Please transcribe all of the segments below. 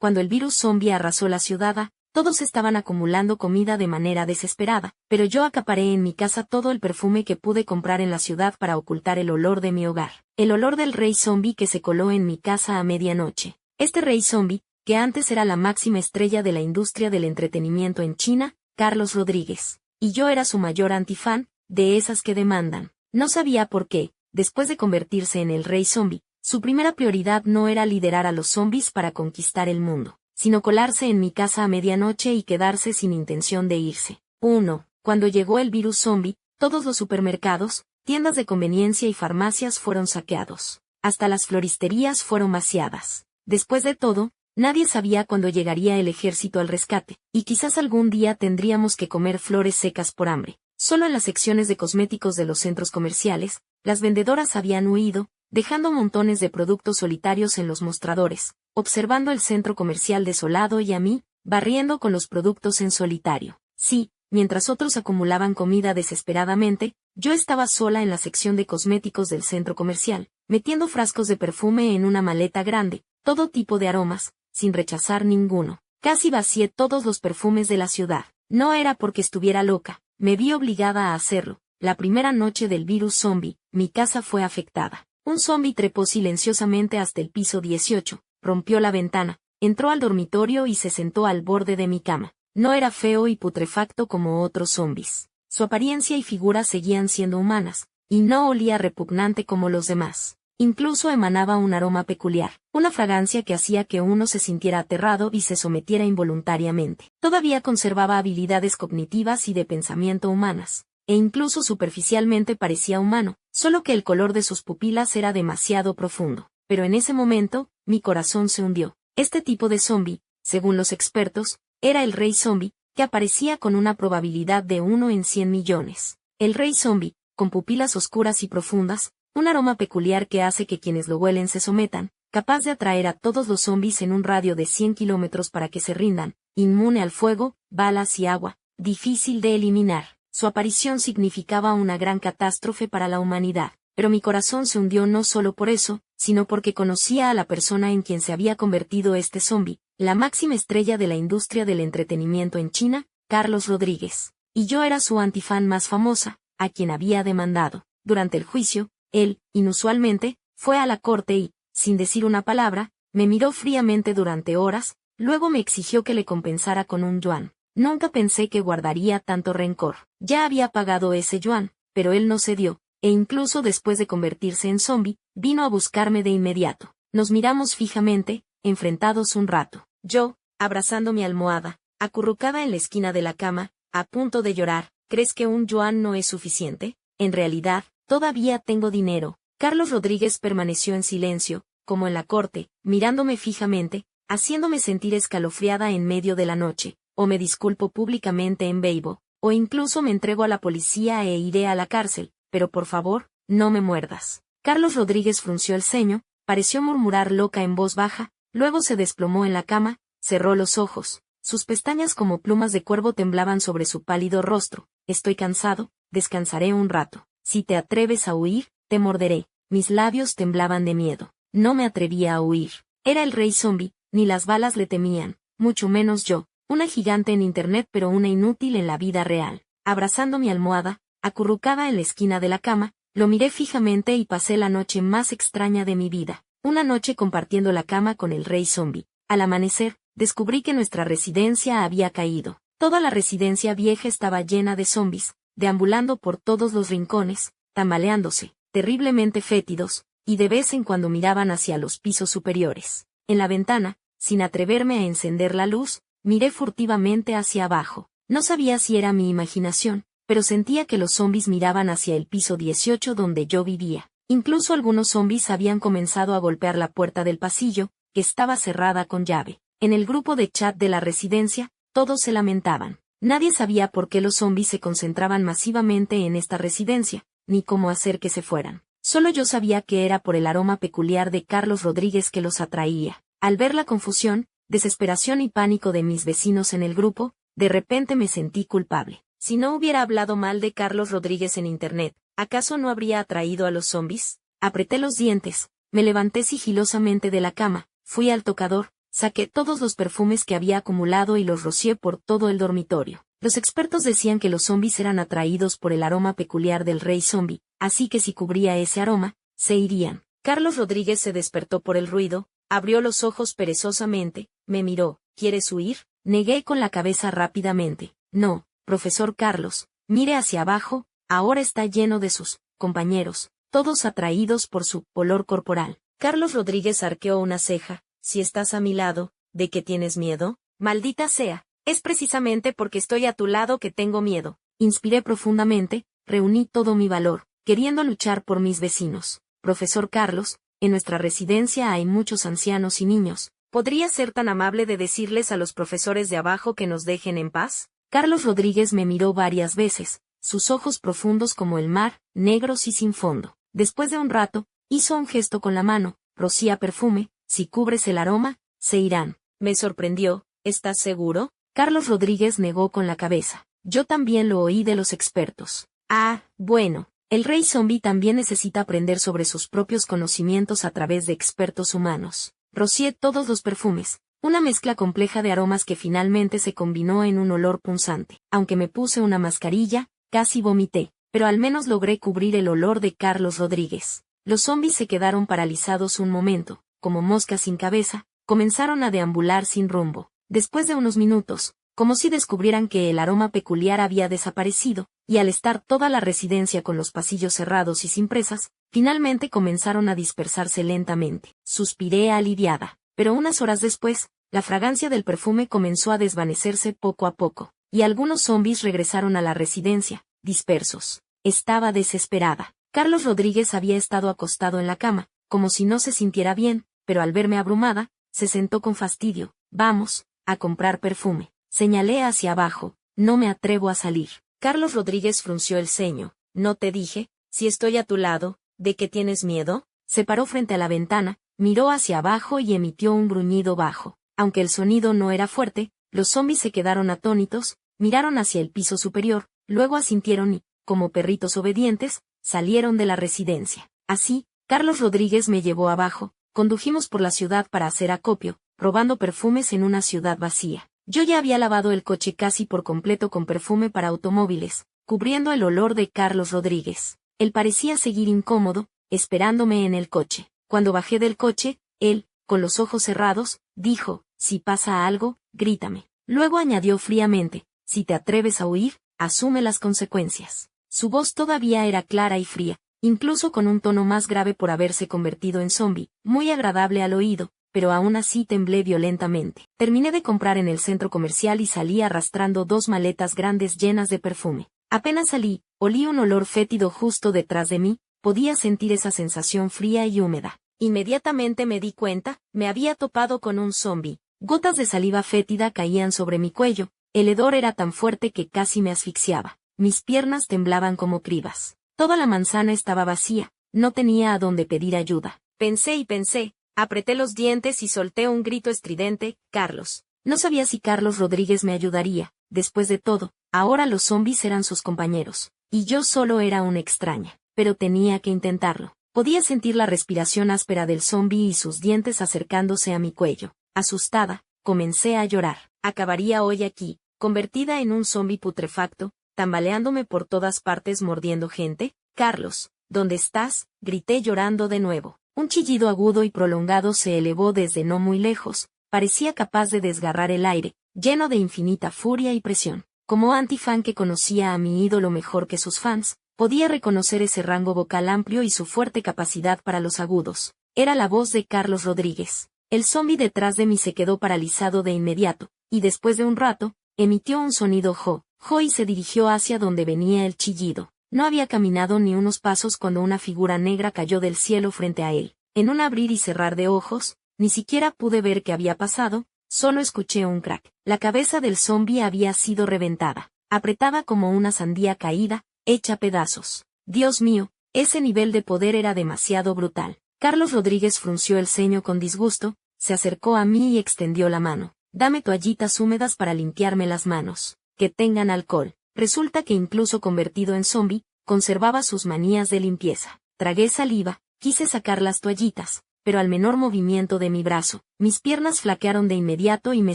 cuando el virus zombie arrasó la ciudad, todos estaban acumulando comida de manera desesperada, pero yo acaparé en mi casa todo el perfume que pude comprar en la ciudad para ocultar el olor de mi hogar. El olor del rey zombie que se coló en mi casa a medianoche. Este rey zombie, que antes era la máxima estrella de la industria del entretenimiento en China, Carlos Rodríguez. Y yo era su mayor antifan, de esas que demandan. No sabía por qué, después de convertirse en el rey zombie, su primera prioridad no era liderar a los zombies para conquistar el mundo, sino colarse en mi casa a medianoche y quedarse sin intención de irse. 1. Cuando llegó el virus zombie, todos los supermercados, tiendas de conveniencia y farmacias fueron saqueados. Hasta las floristerías fueron vaciadas. Después de todo, nadie sabía cuándo llegaría el ejército al rescate, y quizás algún día tendríamos que comer flores secas por hambre. Solo en las secciones de cosméticos de los centros comerciales, las vendedoras habían huido, dejando montones de productos solitarios en los mostradores, observando el centro comercial desolado y a mí, barriendo con los productos en solitario. Sí, mientras otros acumulaban comida desesperadamente, yo estaba sola en la sección de cosméticos del centro comercial, metiendo frascos de perfume en una maleta grande, todo tipo de aromas, sin rechazar ninguno. Casi vacié todos los perfumes de la ciudad. No era porque estuviera loca, me vi obligada a hacerlo. La primera noche del virus zombie, mi casa fue afectada. Un zombie trepó silenciosamente hasta el piso 18, rompió la ventana, entró al dormitorio y se sentó al borde de mi cama. No era feo y putrefacto como otros zombies. Su apariencia y figura seguían siendo humanas, y no olía repugnante como los demás. Incluso emanaba un aroma peculiar, una fragancia que hacía que uno se sintiera aterrado y se sometiera involuntariamente. Todavía conservaba habilidades cognitivas y de pensamiento humanas, e incluso superficialmente parecía humano, solo que el color de sus pupilas era demasiado profundo. Pero en ese momento, mi corazón se hundió. Este tipo de zombie, según los expertos, era el rey zombie, que aparecía con una probabilidad de 1 en 100 millones. El rey zombie, con pupilas oscuras y profundas, un aroma peculiar que hace que quienes lo huelen se sometan, capaz de atraer a todos los zombies en un radio de 100 kilómetros para que se rindan, inmune al fuego, balas y agua, difícil de eliminar. Su aparición significaba una gran catástrofe para la humanidad, pero mi corazón se hundió no solo por eso, sino porque conocía a la persona en quien se había convertido este zombie, la máxima estrella de la industria del entretenimiento en China, Carlos Rodríguez. Y yo era su antifan más famosa, a quien había demandado. Durante el juicio, él, inusualmente, fue a la corte y, sin decir una palabra, me miró fríamente durante horas, luego me exigió que le compensara con un yuan. Nunca pensé que guardaría tanto rencor. Ya había pagado ese yuan, pero él no cedió, e incluso después de convertirse en zombie, vino a buscarme de inmediato. Nos miramos fijamente, enfrentados un rato. Yo, abrazando mi almohada, acurrucada en la esquina de la cama, a punto de llorar. ¿Crees que un yuan no es suficiente? En realidad, todavía tengo dinero. Carlos Rodríguez permaneció en silencio, como en la corte, mirándome fijamente, haciéndome sentir escalofriada en medio de la noche. O me disculpo públicamente en Weibo, o incluso me entrego a la policía e iré a la cárcel, pero por favor, no me muerdas. Carlos Rodríguez frunció el ceño, pareció murmurar loca en voz baja, luego se desplomó en la cama, cerró los ojos. Sus pestañas como plumas de cuervo temblaban sobre su pálido rostro. Estoy cansado, descansaré un rato. Si te atreves a huir, te morderé. Mis labios temblaban de miedo. No me atrevía a huir. Era el rey zombie, ni las balas le temían, mucho menos yo, una gigante en internet pero una inútil en la vida real. Abrazando mi almohada, acurrucada en la esquina de la cama, lo miré fijamente y pasé la noche más extraña de mi vida. Una noche compartiendo la cama con el rey zombie. Al amanecer, descubrí que nuestra residencia había caído. Toda la residencia vieja estaba llena de zombies, deambulando por todos los rincones, tambaleándose, terriblemente fétidos, y de vez en cuando miraban hacia los pisos superiores. En la ventana, sin atreverme a encender la luz, miré furtivamente hacia abajo. No sabía si era mi imaginación, pero sentía que los zombies miraban hacia el piso 18 donde yo vivía. Incluso algunos zombies habían comenzado a golpear la puerta del pasillo, que estaba cerrada con llave. En el grupo de chat de la residencia, todos se lamentaban. Nadie sabía por qué los zombies se concentraban masivamente en esta residencia, ni cómo hacer que se fueran. Solo yo sabía que era por el aroma peculiar de Carlos Rodríguez que los atraía. Al ver la confusión, desesperación y pánico de mis vecinos en el grupo, de repente me sentí culpable. Si no hubiera hablado mal de Carlos Rodríguez en internet, ¿acaso no habría atraído a los zombies? Apreté los dientes, me levanté sigilosamente de la cama, fui al tocador, saqué todos los perfumes que había acumulado y los rocié por todo el dormitorio. Los expertos decían que los zombies eran atraídos por el aroma peculiar del rey zombie, así que si cubría ese aroma, se irían. Carlos Rodríguez se despertó por el ruido, abrió los ojos perezosamente, me miró. ¿Quieres huir? Negué con la cabeza rápidamente. No, profesor Carlos, mire hacia abajo, ahora está lleno de sus compañeros, todos atraídos por su olor corporal. Carlos Rodríguez arqueó una ceja. Si estás a mi lado, ¿de qué tienes miedo? Maldita sea, es precisamente porque estoy a tu lado que tengo miedo. Inspiré profundamente, reuní todo mi valor, queriendo luchar por mis vecinos. Profesor Carlos, en nuestra residencia hay muchos ancianos y niños. ¿Podría ser tan amable de decirles a los profesores de abajo que nos dejen en paz? Carlos Rodríguez me miró varias veces, sus ojos profundos como el mar, negros y sin fondo. Después de un rato, hizo un gesto con la mano, rocía perfume, si cubres el aroma, se irán. Me sorprendió, ¿estás seguro? Carlos Rodríguez negó con la cabeza. Yo también lo oí de los expertos. Ah, bueno, el rey zombie también necesita aprender sobre sus propios conocimientos a través de expertos humanos. Rocié todos los perfumes, una mezcla compleja de aromas que finalmente se combinó en un olor punzante. Aunque me puse una mascarilla, casi vomité, pero al menos logré cubrir el olor de Carlos Rodríguez. Los zombies se quedaron paralizados un momento, como moscas sin cabeza, comenzaron a deambular sin rumbo. Después de unos minutos, como si descubrieran que el aroma peculiar había desaparecido, y al estar toda la residencia con los pasillos cerrados y sin presas, finalmente comenzaron a dispersarse lentamente. Suspiré aliviada, pero unas horas después, la fragancia del perfume comenzó a desvanecerse poco a poco, y algunos zombies regresaron a la residencia, dispersos. Estaba desesperada. Carlos Rodríguez había estado acostado en la cama, como si no se sintiera bien, pero al verme abrumada, se sentó con fastidio. Vamos, a comprar perfume. Señalé hacia abajo, no me atrevo a salir. Carlos Rodríguez frunció el ceño. ¿No te dije? Si estoy a tu lado, ¿de qué tienes miedo? Se paró frente a la ventana, miró hacia abajo y emitió un gruñido bajo. Aunque el sonido no era fuerte, los zombies se quedaron atónitos, miraron hacia el piso superior, luego asintieron y, como perritos obedientes, salieron de la residencia. Así, Carlos Rodríguez me llevó abajo, condujimos por la ciudad para hacer acopio, probando perfumes en una ciudad vacía. Yo ya había lavado el coche casi por completo con perfume para automóviles, cubriendo el olor de Carlos Rodríguez. Él parecía seguir incómodo, esperándome en el coche. Cuando bajé del coche, él, con los ojos cerrados, dijo, si pasa algo, grítame. Luego añadió fríamente, si te atreves a huir, asume las consecuencias. Su voz todavía era clara y fría, incluso con un tono más grave por haberse convertido en zombie, muy agradable al oído, pero aún así temblé violentamente. Terminé de comprar en el centro comercial y salí arrastrando 2 maletas grandes llenas de perfume. Apenas salí, olí un olor fétido justo detrás de mí, podía sentir esa sensación fría y húmeda. Inmediatamente me di cuenta, me había topado con un zombie. Gotas de saliva fétida caían sobre mi cuello, el hedor era tan fuerte que casi me asfixiaba. Mis piernas temblaban como cribas. Toda la manzana estaba vacía, no tenía a dónde pedir ayuda. Pensé y pensé, apreté los dientes y solté un grito estridente, Carlos. No sabía si Carlos Rodríguez me ayudaría, después de todo, ahora los zombies eran sus compañeros, y yo solo era una extraña, pero tenía que intentarlo. Podía sentir la respiración áspera del zombie y sus dientes acercándose a mi cuello. Asustada, comencé a llorar. Acabaría hoy aquí, convertida en un zombie putrefacto, tambaleándome por todas partes mordiendo gente. Carlos, ¿dónde estás? Grité llorando de nuevo. Un chillido agudo y prolongado se elevó desde no muy lejos, parecía capaz de desgarrar el aire, lleno de infinita furia y presión. Como antifan que conocía a mi ídolo mejor que sus fans, podía reconocer ese rango vocal amplio y su fuerte capacidad para los agudos. Era la voz de Carlos Rodríguez. El zombi detrás de mí se quedó paralizado de inmediato, y después de un rato, emitió un sonido jo y se dirigió hacia donde venía el chillido. No había caminado ni unos pasos cuando una figura negra cayó del cielo frente a él. En un abrir y cerrar de ojos, ni siquiera pude ver qué había pasado, solo escuché un crack. La cabeza del zombi había sido reventada. Apretaba como una sandía caída, hecha pedazos. Dios mío, ese nivel de poder era demasiado brutal. Carlos Rodríguez frunció el ceño con disgusto, se acercó a mí y extendió la mano. Dame toallitas húmedas para limpiarme las manos. Que tengan alcohol. Resulta que incluso convertido en zombie, conservaba sus manías de limpieza. Tragué saliva, quise sacar las toallitas, pero al menor movimiento de mi brazo, mis piernas flaquearon de inmediato y me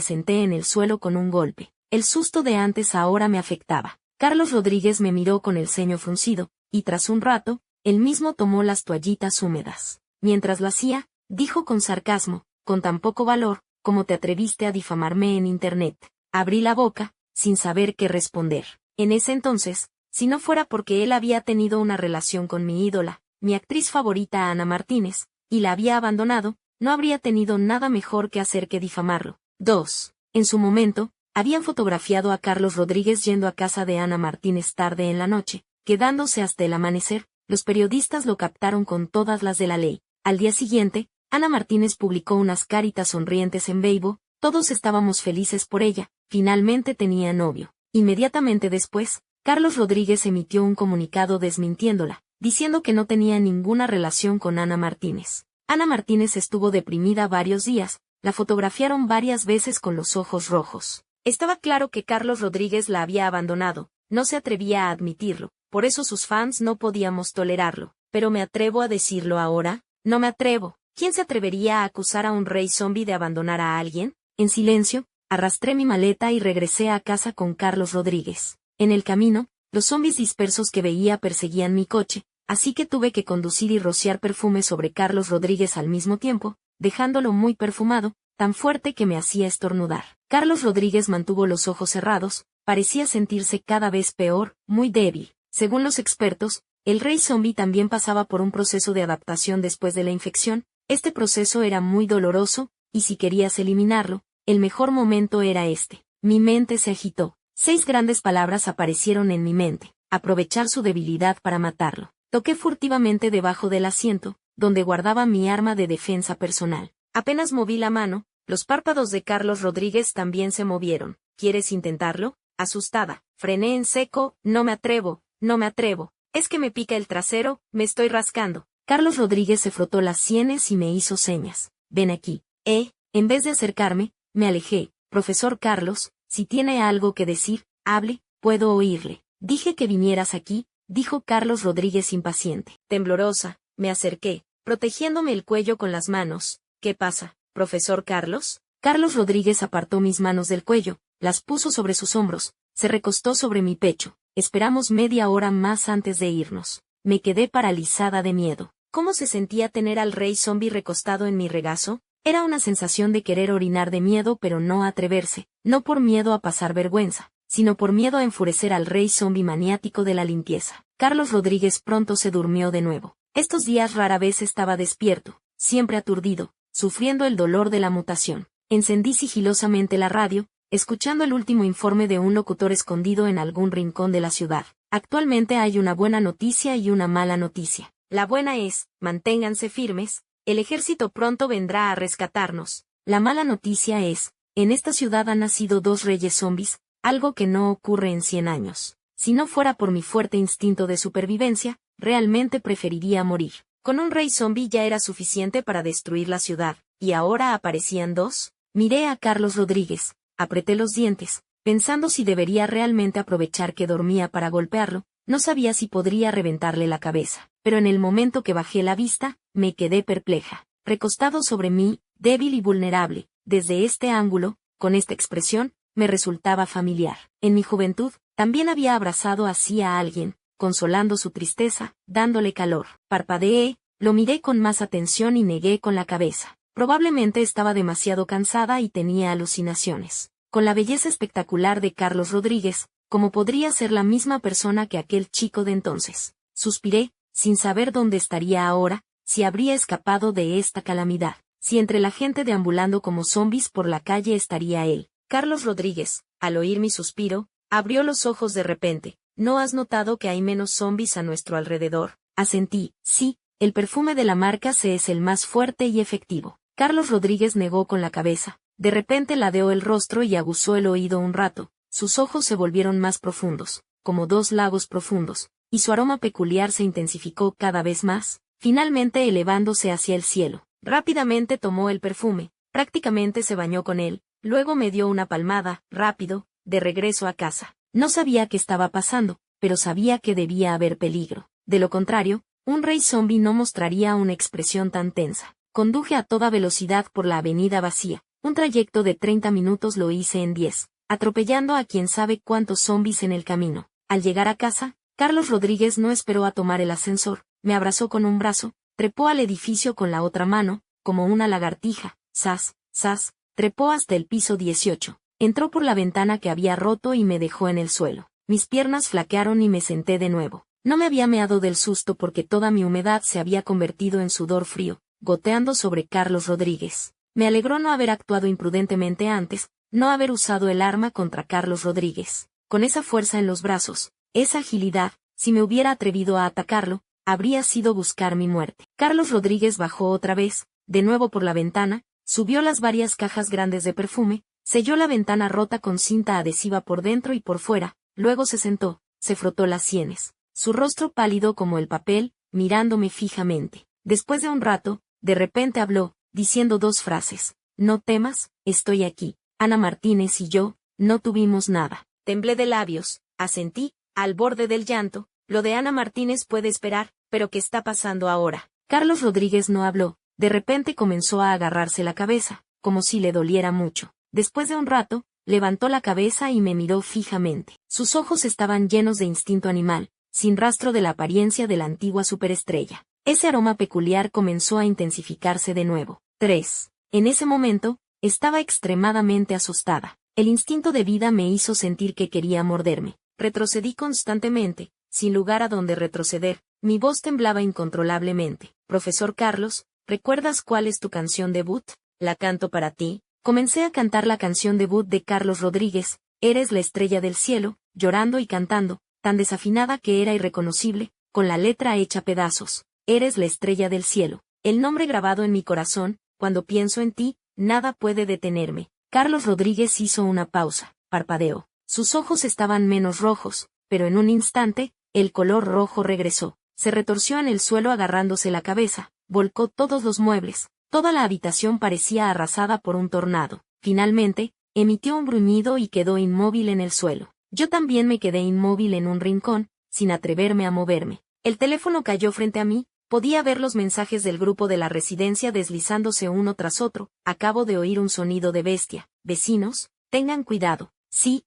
senté en el suelo con un golpe. El susto de antes ahora me afectaba. Carlos Rodríguez me miró con el ceño fruncido, y tras un rato, él mismo tomó las toallitas húmedas. Mientras lo hacía, dijo con sarcasmo, con tan poco valor, como te atreviste a difamarme en internet. Abrí la boca, sin saber qué responder. En ese entonces, si no fuera porque él había tenido una relación con mi ídola, mi actriz favorita Ana Martínez, y la había abandonado, no habría tenido nada mejor que hacer que difamarlo. 2. En su momento, habían fotografiado a Carlos Rodríguez yendo a casa de Ana Martínez tarde en la noche, quedándose hasta el amanecer. Los periodistas lo captaron con todas las de la ley. Al día siguiente, Ana Martínez publicó unas caritas sonrientes en Weibo, todos estábamos felices por ella, finalmente tenía novio. Inmediatamente después, Carlos Rodríguez emitió un comunicado desmintiéndola, diciendo que no tenía ninguna relación con Ana Martínez. Ana Martínez estuvo deprimida varios días, la fotografiaron varias veces con los ojos rojos. Estaba claro que Carlos Rodríguez la había abandonado, no se atrevía a admitirlo, por eso sus fans no podíamos tolerarlo. Pero ¿me atrevo a decirlo ahora? No me atrevo. ¿Quién se atrevería a acusar a un rey zombie de abandonar a alguien? En silencio, arrastré mi maleta y regresé a casa con Carlos Rodríguez. En el camino, los zombies dispersos que veía perseguían mi coche, así que tuve que conducir y rociar perfume sobre Carlos Rodríguez al mismo tiempo, dejándolo muy perfumado, tan fuerte que me hacía estornudar. Carlos Rodríguez mantuvo los ojos cerrados, parecía sentirse cada vez peor, muy débil. Según los expertos, el rey zombie también pasaba por un proceso de adaptación después de la infección. Este proceso era muy doloroso, y si querías eliminarlo, el mejor momento era este. Mi mente se agitó. 6 grandes palabras aparecieron en mi mente. Aprovechar su debilidad para matarlo. Toqué furtivamente debajo del asiento, donde guardaba mi arma de defensa personal. Apenas moví la mano, los párpados de Carlos Rodríguez también se movieron. ¿Quieres intentarlo? Asustada, frené en seco, no me atrevo, no me atrevo. Es que me pica el trasero, me estoy rascando. Carlos Rodríguez se frotó las sienes y me hizo señas. Ven aquí. En vez de acercarme, me alejé. Profesor Carlos, si tiene algo que decir, hable, puedo oírle. Dije que vinieras aquí, dijo Carlos Rodríguez impaciente. Temblorosa, me acerqué, protegiéndome el cuello con las manos. ¿Qué pasa, profesor Carlos? Carlos Rodríguez apartó mis manos del cuello, las puso sobre sus hombros, se recostó sobre mi pecho. Esperamos media hora más antes de irnos. Me quedé paralizada de miedo. ¿Cómo se sentía tener al rey zombie recostado en mi regazo? Era una sensación de querer orinar de miedo pero no atreverse, no por miedo a pasar vergüenza, sino por miedo a enfurecer al rey zombie maniático de la limpieza. Carlos Rodríguez pronto se durmió de nuevo. Estos días rara vez estaba despierto, siempre aturdido, sufriendo el dolor de la mutación. Encendí sigilosamente la radio, escuchando el último informe de un locutor escondido en algún rincón de la ciudad. Actualmente hay una buena noticia y una mala noticia. La buena es, manténganse firmes, el ejército pronto vendrá a rescatarnos. La mala noticia es, en esta ciudad han nacido 2 reyes zombies, algo que no ocurre en 100 años. Si no fuera por mi fuerte instinto de supervivencia, realmente preferiría morir. Con un rey zombie ya era suficiente para destruir la ciudad, y ahora aparecían 2. Miré a Carlos Rodríguez. Apreté los dientes, pensando si debería realmente aprovechar que dormía para golpearlo, no sabía si podría reventarle la cabeza, pero en el momento que bajé la vista, me quedé perpleja. Recostado sobre mí, débil y vulnerable, desde este ángulo, con esta expresión, me resultaba familiar. En mi juventud, también había abrazado así a alguien, consolando su tristeza, dándole calor. Parpadeé, lo miré con más atención y negué con la cabeza. Probablemente estaba demasiado cansada y tenía alucinaciones. Con la belleza espectacular de Carlos Rodríguez, como podría ser la misma persona que aquel chico de entonces. Suspiré, sin saber dónde estaría ahora, si habría escapado de esta calamidad, si entre la gente deambulando como zombies por la calle estaría él. Carlos Rodríguez, al oír mi suspiro, abrió los ojos de repente. ¿No has notado que hay menos zombies a nuestro alrededor? Asentí, sí, el perfume de la marca C es el más fuerte y efectivo. Carlos Rodríguez negó con la cabeza. De repente ladeó el rostro y aguzó el oído un rato. Sus ojos se volvieron más profundos, como 2 lagos profundos, y su aroma peculiar se intensificó cada vez más, finalmente elevándose hacia el cielo. Rápidamente tomó el perfume, prácticamente se bañó con él, luego me dio una palmada, rápido, de regreso a casa. No sabía qué estaba pasando, pero sabía que debía haber peligro. De lo contrario, un rey zombie no mostraría una expresión tan tensa. Conduje a toda velocidad por la avenida vacía. Un trayecto de 30 minutos lo hice en 10, atropellando a quien sabe cuántos zombis en el camino. Al llegar a casa, Carlos Rodríguez no esperó a tomar el ascensor, me abrazó con un brazo, trepó al edificio con la otra mano, como una lagartija, zas, zas, trepó hasta el piso 18. Entró por la ventana que había roto y me dejó en el suelo. Mis piernas flaquearon y me senté de nuevo. No me había meado del susto porque toda mi humedad se había convertido en sudor frío, goteando sobre Carlos Rodríguez. Me alegró no haber actuado imprudentemente antes, no haber usado el arma contra Carlos Rodríguez. Con esa fuerza en los brazos, esa agilidad, si me hubiera atrevido a atacarlo, habría sido buscar mi muerte. Carlos Rodríguez bajó otra vez, de nuevo por la ventana, subió las varias cajas grandes de perfume, selló la ventana rota con cinta adhesiva por dentro y por fuera, luego se sentó, se frotó las sienes, su rostro pálido como el papel, mirándome fijamente. Después de un rato, de repente habló, diciendo dos frases. No temas, estoy aquí. Ana Martínez y yo, no tuvimos nada. Temblé de labios, asentí, al borde del llanto. Lo de Ana Martínez puede esperar, pero ¿qué está pasando ahora? Carlos Rodríguez no habló, de repente comenzó a agarrarse la cabeza, como si le doliera mucho. Después de un rato, levantó la cabeza y me miró fijamente. Sus ojos estaban llenos de instinto animal, sin rastro de la apariencia de la antigua superestrella. Ese aroma peculiar comenzó a intensificarse de nuevo. 3. En ese momento, estaba extremadamente asustada. El instinto de vida me hizo sentir que quería morderme. Retrocedí constantemente, sin lugar a donde retroceder. Mi voz temblaba incontrolablemente. Profesor Carlos, ¿recuerdas cuál es tu canción debut? La canto para ti. Comencé a cantar la canción debut de Carlos Rodríguez, Eres la estrella del cielo, llorando y cantando, tan desafinada que era irreconocible, con la letra hecha pedazos. Eres la estrella del cielo. El nombre grabado en mi corazón, cuando pienso en ti, nada puede detenerme. Carlos Rodríguez hizo una pausa, parpadeó. Sus ojos estaban menos rojos, pero en un instante, el color rojo regresó. Se retorció en el suelo agarrándose la cabeza, volcó todos los muebles. Toda la habitación parecía arrasada por un tornado. Finalmente, emitió un gruñido y quedó inmóvil en el suelo. Yo también me quedé inmóvil en un rincón, sin atreverme a moverme. El teléfono cayó frente a mí. Podía ver los mensajes del grupo de la residencia deslizándose uno tras otro. Acabo de oír un sonido de bestia. Vecinos, tengan cuidado. Sí,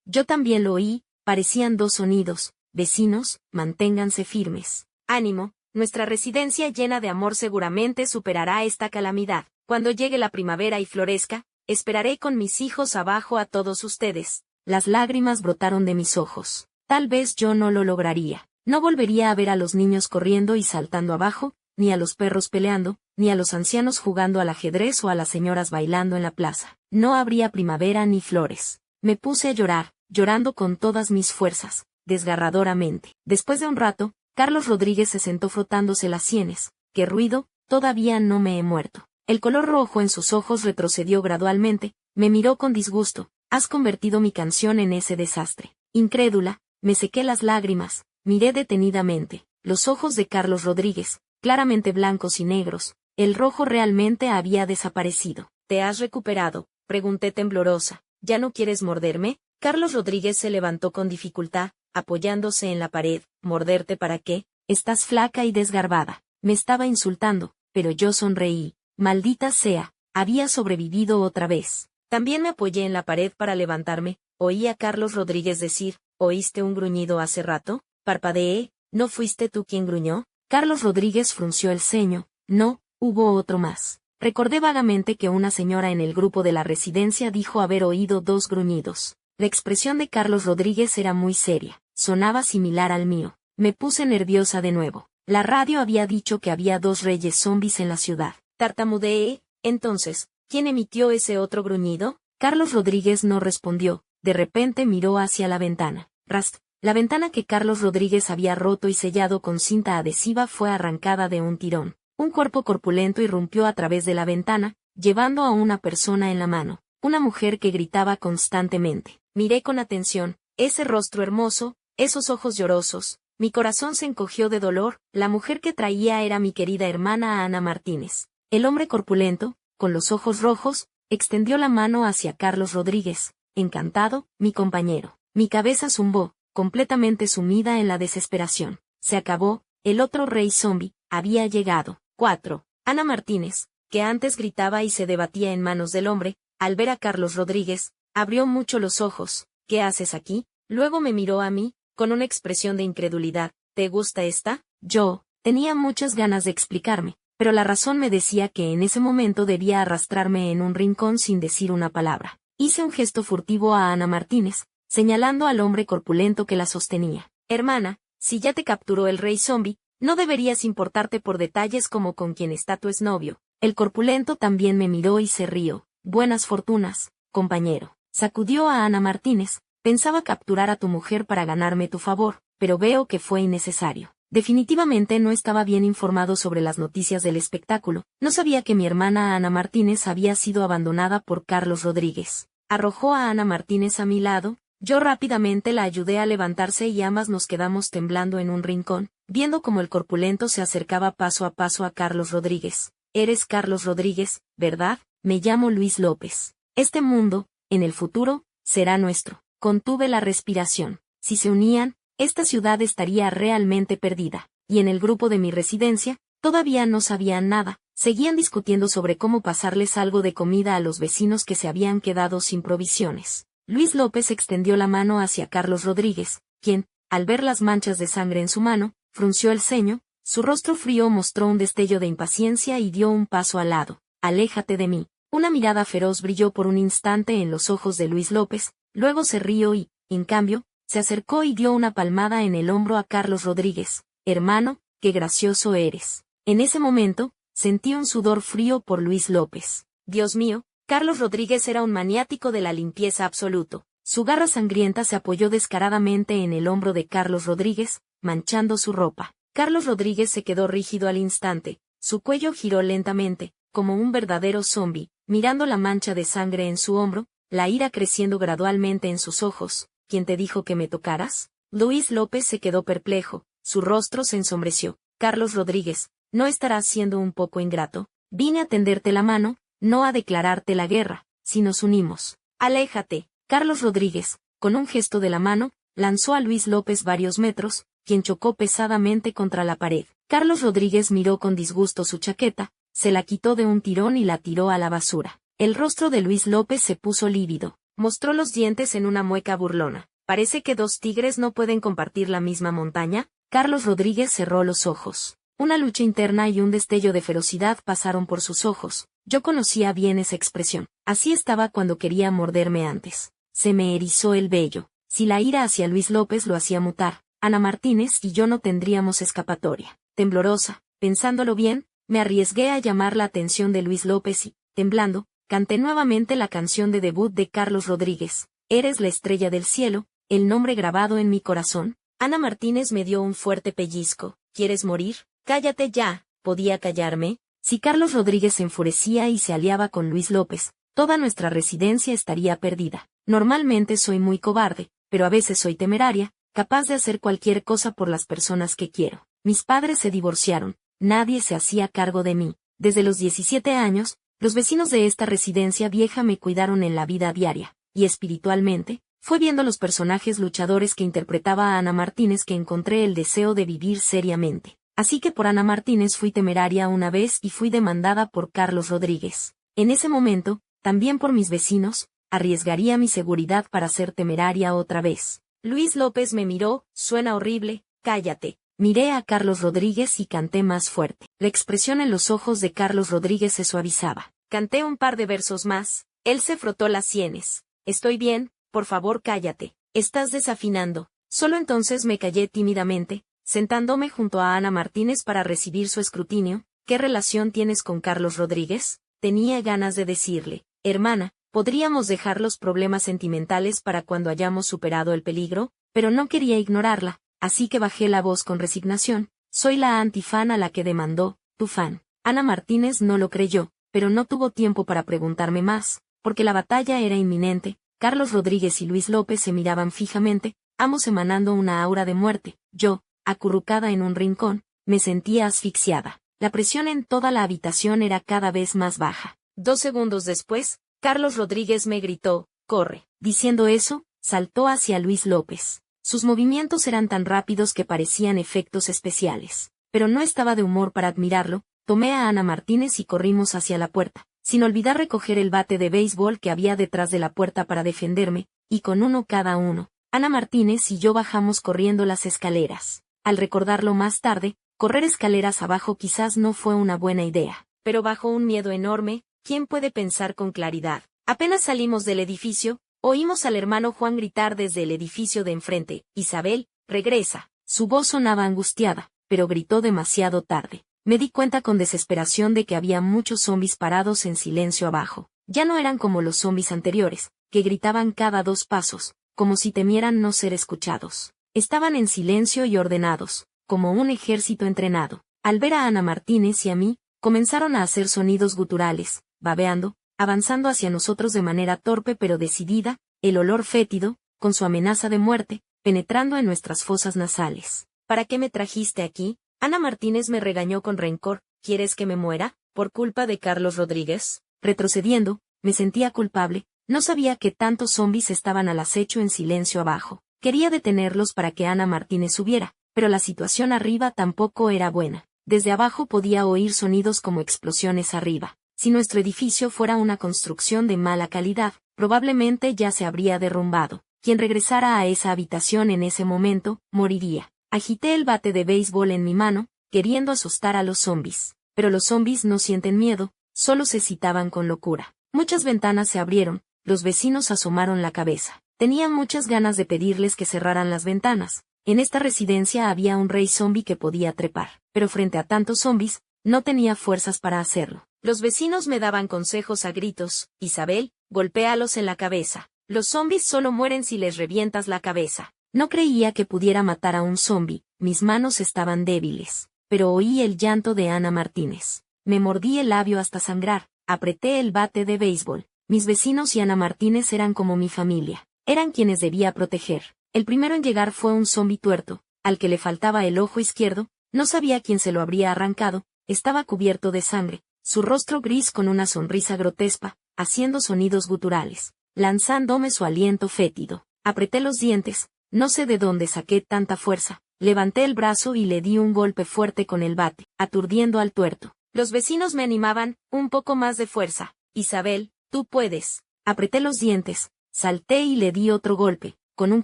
yo también lo oí, parecían dos sonidos. Vecinos, manténganse firmes. Ánimo, nuestra residencia llena de amor seguramente superará esta calamidad. Cuando llegue la primavera y florezca, esperaré con mis hijos abajo a todos ustedes. Las lágrimas brotaron de mis ojos. Tal vez yo no lo lograría. No volvería a ver a los niños corriendo y saltando abajo, ni a los perros peleando, ni a los ancianos jugando al ajedrez o a las señoras bailando en la plaza. No habría primavera ni flores. Me puse a llorar, llorando con todas mis fuerzas, desgarradoramente. Después de un rato, Carlos Rodríguez se sentó frotándose las sienes. ¡Qué ruido! Todavía no me he muerto. El color rojo en sus ojos retrocedió gradualmente, me miró con disgusto. Has convertido mi canción en ese desastre. Incrédula, me sequé las lágrimas. Miré detenidamente los ojos de Carlos Rodríguez, claramente blancos y negros. El rojo realmente había desaparecido. ¿Te has recuperado?, pregunté temblorosa. ¿Ya no quieres morderme? Carlos Rodríguez se levantó con dificultad, apoyándose en la pared. ¿Morderte para qué? Estás flaca y desgarbada. Me estaba insultando, pero yo sonreí. Maldita sea, había sobrevivido otra vez. También me apoyé en la pared para levantarme. Oí a Carlos Rodríguez decir, ¿oíste un gruñido hace rato? Parpadeé. ¿No fuiste tú quien gruñó? Carlos Rodríguez frunció el ceño. No, hubo otro más. Recordé vagamente que una señora en el grupo de la residencia dijo haber oído dos gruñidos. La expresión de Carlos Rodríguez era muy seria. Sonaba similar al mío. Me puse nerviosa de nuevo. La radio había dicho que había dos reyes zombis en la ciudad. Tartamudeé. Entonces, ¿quién emitió ese otro gruñido? Carlos Rodríguez no respondió. De repente miró hacia la ventana. Rast. La ventana que Carlos Rodríguez había roto y sellado con cinta adhesiva fue arrancada de un tirón. Un cuerpo corpulento irrumpió a través de la ventana, llevando a una persona en la mano, una mujer que gritaba constantemente. Miré con atención, ese rostro hermoso, esos ojos llorosos. Mi corazón se encogió de dolor. La mujer que traía era mi querida hermana Ana Martínez. El hombre corpulento, con los ojos rojos, extendió la mano hacia Carlos Rodríguez. Encantado, mi compañero. Mi cabeza zumbó, completamente sumida en la desesperación. Se acabó, el otro rey zombie había llegado. 4. Ana Martínez, que antes gritaba y se debatía en manos del hombre, al ver a Carlos Rodríguez, abrió mucho los ojos. ¿Qué haces aquí? Luego me miró a mí, con una expresión de incredulidad. ¿Te gusta esta? Yo tenía muchas ganas de explicarme, pero la razón me decía que en ese momento debía arrastrarme en un rincón sin decir una palabra. Hice un gesto furtivo a Ana Martínez, señalando al hombre corpulento que la sostenía. Hermana, si ya te capturó el rey zombie, no deberías importarte por detalles como con quien está tu exnovio. El corpulento también me miró y se rió. Buenas fortunas, compañero. Sacudió a Ana Martínez. Pensaba capturar a tu mujer para ganarme tu favor, pero veo que fue innecesario. Definitivamente no estaba bien informado sobre las noticias del espectáculo. No sabía que mi hermana Ana Martínez había sido abandonada por Carlos Rodríguez. Arrojó a Ana Martínez a mi lado. Yo rápidamente la ayudé a levantarse y ambas nos quedamos temblando en un rincón, viendo cómo el corpulento se acercaba paso a paso a Carlos Rodríguez. Eres Carlos Rodríguez, ¿verdad? Me llamo Luis López. Este mundo, en el futuro, será nuestro. Contuve la respiración. Si se unían, esta ciudad estaría realmente perdida. Y en el grupo de mi residencia, todavía no sabían nada. Seguían discutiendo sobre cómo pasarles algo de comida a los vecinos que se habían quedado sin provisiones. Luis López extendió la mano hacia Carlos Rodríguez, quien, al ver las manchas de sangre en su mano, frunció el ceño, su rostro frío mostró un destello de impaciencia y dio un paso al lado. Aléjate de mí. Una mirada feroz brilló por un instante en los ojos de Luis López, luego se rió y, en cambio, se acercó y dio una palmada en el hombro a Carlos Rodríguez. Hermano, qué gracioso eres. En ese momento, sentí un sudor frío por Luis López. Dios mío, Carlos Rodríguez era un maniático de la limpieza absoluto. Su garra sangrienta se apoyó descaradamente en el hombro de Carlos Rodríguez, manchando su ropa. Carlos Rodríguez se quedó rígido al instante, su cuello giró lentamente, como un verdadero zombi, mirando la mancha de sangre en su hombro, la ira creciendo gradualmente en sus ojos. ¿Quién te dijo que me tocaras? Luis López se quedó perplejo, su rostro se ensombreció. Carlos Rodríguez, ¿no estarás siendo un poco ingrato? Vine a tenderte la mano, no a declararte la guerra. Si nos unimos. Aléjate. Carlos Rodríguez, con un gesto de la mano, lanzó a Luis López varios metros, quien chocó pesadamente contra la pared. Carlos Rodríguez miró con disgusto su chaqueta, se la quitó de un tirón y la tiró a la basura. El rostro de Luis López se puso lívido. Mostró los dientes en una mueca burlona. ¿Parece que dos tigres no pueden compartir la misma montaña? Carlos Rodríguez cerró los ojos. Una lucha interna y un destello de ferocidad pasaron por sus ojos. Yo conocía bien esa expresión. Así estaba cuando quería morderme antes. Se me erizó el vello. Si la ira hacia Luis López lo hacía mutar, Ana Martínez y yo no tendríamos escapatoria. Temblorosa, pensándolo bien, me arriesgué a llamar la atención de Luis López y, temblando, canté nuevamente la canción de debut de Carlos Rodríguez. Eres la estrella del cielo, el nombre grabado en mi corazón. Ana Martínez me dio un fuerte pellizco. ¿Quieres morir? Cállate ya. ¿Podía callarme? Si Carlos Rodríguez se enfurecía y se aliaba con Luis López, toda nuestra residencia estaría perdida. Normalmente soy muy cobarde, pero a veces soy temeraria, capaz de hacer cualquier cosa por las personas que quiero. Mis padres se divorciaron, nadie se hacía cargo de mí. Desde los 17 años, los vecinos de esta residencia vieja me cuidaron en la vida diaria, y espiritualmente, fue viendo los personajes luchadores que interpretaba a Ana Martínez que encontré el deseo de vivir seriamente. Así que por Ana Martínez fui temeraria una vez y fui demandada por Carlos Rodríguez. En ese momento, también por mis vecinos, arriesgaría mi seguridad para ser temeraria otra vez. Luis López me miró, suena horrible, cállate. Miré a Carlos Rodríguez y canté más fuerte. La expresión en los ojos de Carlos Rodríguez se suavizaba. Canté un par de versos más. Él se frotó las sienes. Estoy bien, por favor cállate. Estás desafinando. Solo entonces me callé tímidamente, sentándome junto a Ana Martínez para recibir su escrutinio. ¿Qué relación tienes con Carlos Rodríguez? Tenía ganas de decirle, hermana, podríamos dejar los problemas sentimentales para cuando hayamos superado el peligro, pero no quería ignorarla. Así que bajé la voz con resignación. Soy la antifan a la que demandó, tu fan. Ana Martínez no lo creyó, pero no tuvo tiempo para preguntarme más, porque la batalla era inminente. Carlos Rodríguez y Luis López se miraban fijamente, ambos emanando una aura de muerte. Yo, acurrucada en un rincón, me sentía asfixiada. La presión en toda la habitación era cada vez más baja. 2 segundos después, Carlos Rodríguez me gritó, corre. Diciendo eso, saltó hacia Luis López. Sus movimientos eran tan rápidos que parecían efectos especiales. Pero no estaba de humor para admirarlo, tomé a Ana Martínez y corrimos hacia la puerta, sin olvidar recoger el bate de béisbol que había detrás de la puerta para defenderme, y con uno cada uno, Ana Martínez y yo bajamos corriendo las escaleras. Al recordarlo más tarde, correr escaleras abajo quizás no fue una buena idea, pero bajo un miedo enorme, ¿quién puede pensar con claridad? Apenas salimos del edificio, oímos al hermano Juan gritar desde el edificio de enfrente, «Isabel, regresa». Su voz sonaba angustiada, pero gritó demasiado tarde. Me di cuenta con desesperación de que había muchos zombis parados en silencio abajo. Ya no eran como los zombis anteriores, que gritaban cada 2 pasos, como si temieran no ser escuchados. Estaban en silencio y ordenados, como un ejército entrenado. Al ver a Ana Martínez y a mí, comenzaron a hacer sonidos guturales, babeando, avanzando hacia nosotros de manera torpe pero decidida, el olor fétido, con su amenaza de muerte, penetrando en nuestras fosas nasales. ¿Para qué me trajiste aquí? Ana Martínez me regañó con rencor. ¿Quieres que me muera? ¿Por culpa de Carlos Rodríguez? Retrocediendo, me sentía culpable, no sabía que tantos zombis estaban al acecho en silencio abajo. Quería detenerlos para que Ana Martínez subiera, pero la situación arriba tampoco era buena. Desde abajo podía oír sonidos como explosiones arriba. Si nuestro edificio fuera una construcción de mala calidad, probablemente ya se habría derrumbado. Quien regresara a esa habitación en ese momento, moriría. Agité el bate de béisbol en mi mano, queriendo asustar a los zombis. Pero los zombis no sienten miedo, solo se excitaban con locura. Muchas ventanas se abrieron, los vecinos asomaron la cabeza. Tenía muchas ganas de pedirles que cerraran las ventanas. En esta residencia había un rey zombi que podía trepar, pero frente a tantos zombis, no tenía fuerzas para hacerlo. Los vecinos me daban consejos a gritos. «Isabel, golpéalos en la cabeza. Los zombis solo mueren si les revientas la cabeza». No creía que pudiera matar a un zombi, mis manos estaban débiles. Pero oí el llanto de Ana Martínez. Me mordí el labio hasta sangrar, apreté el bate de béisbol. Mis vecinos y Ana Martínez eran como mi familia. Eran quienes debía proteger. El primero en llegar fue un zombi tuerto, al que le faltaba el ojo izquierdo, no sabía quién se lo habría arrancado, estaba cubierto de sangre, su rostro gris con una sonrisa grotesca, haciendo sonidos guturales, lanzándome su aliento fétido. Apreté los dientes, no sé de dónde saqué tanta fuerza, levanté el brazo y le di un golpe fuerte con el bate, aturdiendo al tuerto. Los vecinos me animaban, un poco más de fuerza. «Isabel, tú puedes». Apreté los dientes, salté y le di otro golpe. Con un